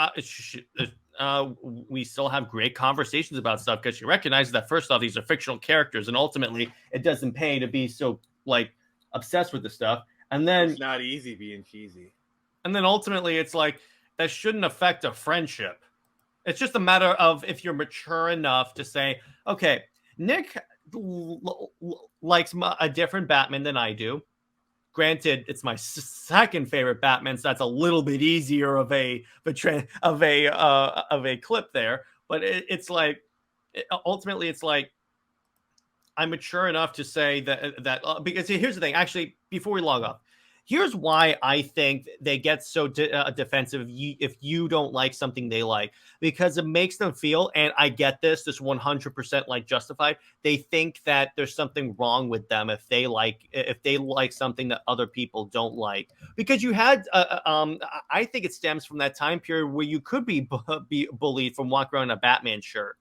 we still have great conversations about stuff because she recognizes that, first off, these are fictional characters. And ultimately, it doesn't pay to be so, obsessed with the stuff. And then... It's not easy being cheesy. And then ultimately, it's like, that shouldn't affect a friendship. It's just a matter of if you're mature enough to say, okay, Nick... likes a different Batman than I do. Granted, it's my second favorite Batman, so that's a little bit easier of a clip there. But it's like ultimately, it's like I'm mature enough to say that because here's the thing. Actually, before we log off, here's why I think they get so defensive if you don't like something they like, because it makes them feel, and I get this 100% like justified. They think that there's something wrong with them if they like something that other people don't like, because you had I think it stems from that time period where you could be bullied from walking around in a Batman shirt.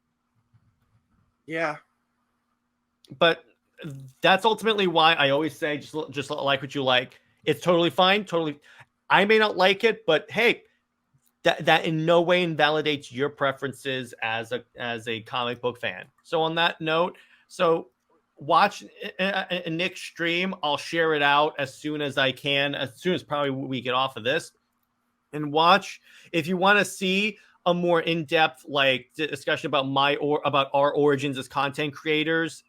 Yeah. But that's ultimately why I always say just like what you like. It's totally fine. Totally. I may not like it, but hey, that in no way invalidates your preferences as a comic book fan. So on that note, so watch Nick's stream. I'll share it out as soon as I can, as soon as probably we get off of this, and watch if you want to see a more in-depth like discussion about about our origins as content creators.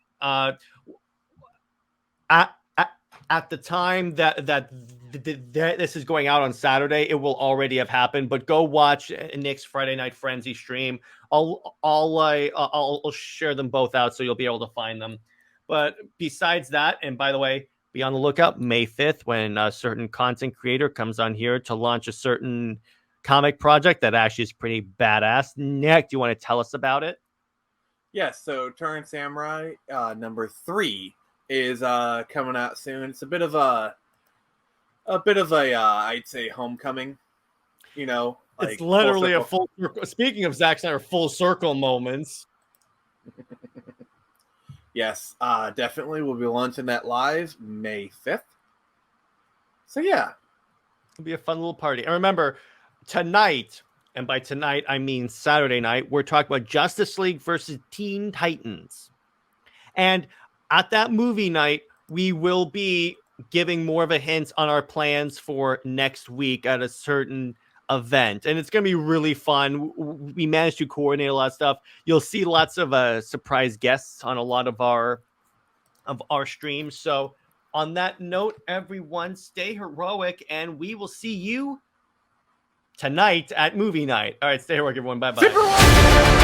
At the time that this is going out on Saturday, it will already have happened. But go watch Nick's Friday Night Frenzy stream. I'll share them both out so you'll be able to find them. But besides that, and by the way, be on the lookout May 5th when a certain content creator comes on here to launch a certain comic project that actually is pretty badass. Nick, do you want to tell us about it? Yes, so Turn Samurai number 3 is coming out soon. It's a bit of a I'd say homecoming. You know, like it's literally full a full circle. Speaking of Zack Snyder, full circle moments. Yes, definitely. We'll be launching that live May 5th. So yeah, It'll be a fun little party. And remember, tonight. And by tonight, I mean Saturday night, we're talking about Justice League versus Teen Titans. And at that movie night, we will be giving more of a hint on our plans for next week at a certain event. And it's going to be really fun. We managed to coordinate a lot of stuff. You'll see lots of surprise guests on a lot of our streams. So on that note, everyone, stay heroic, and we will see you tonight at movie night. All right, stay heroic, everyone. Bye-bye.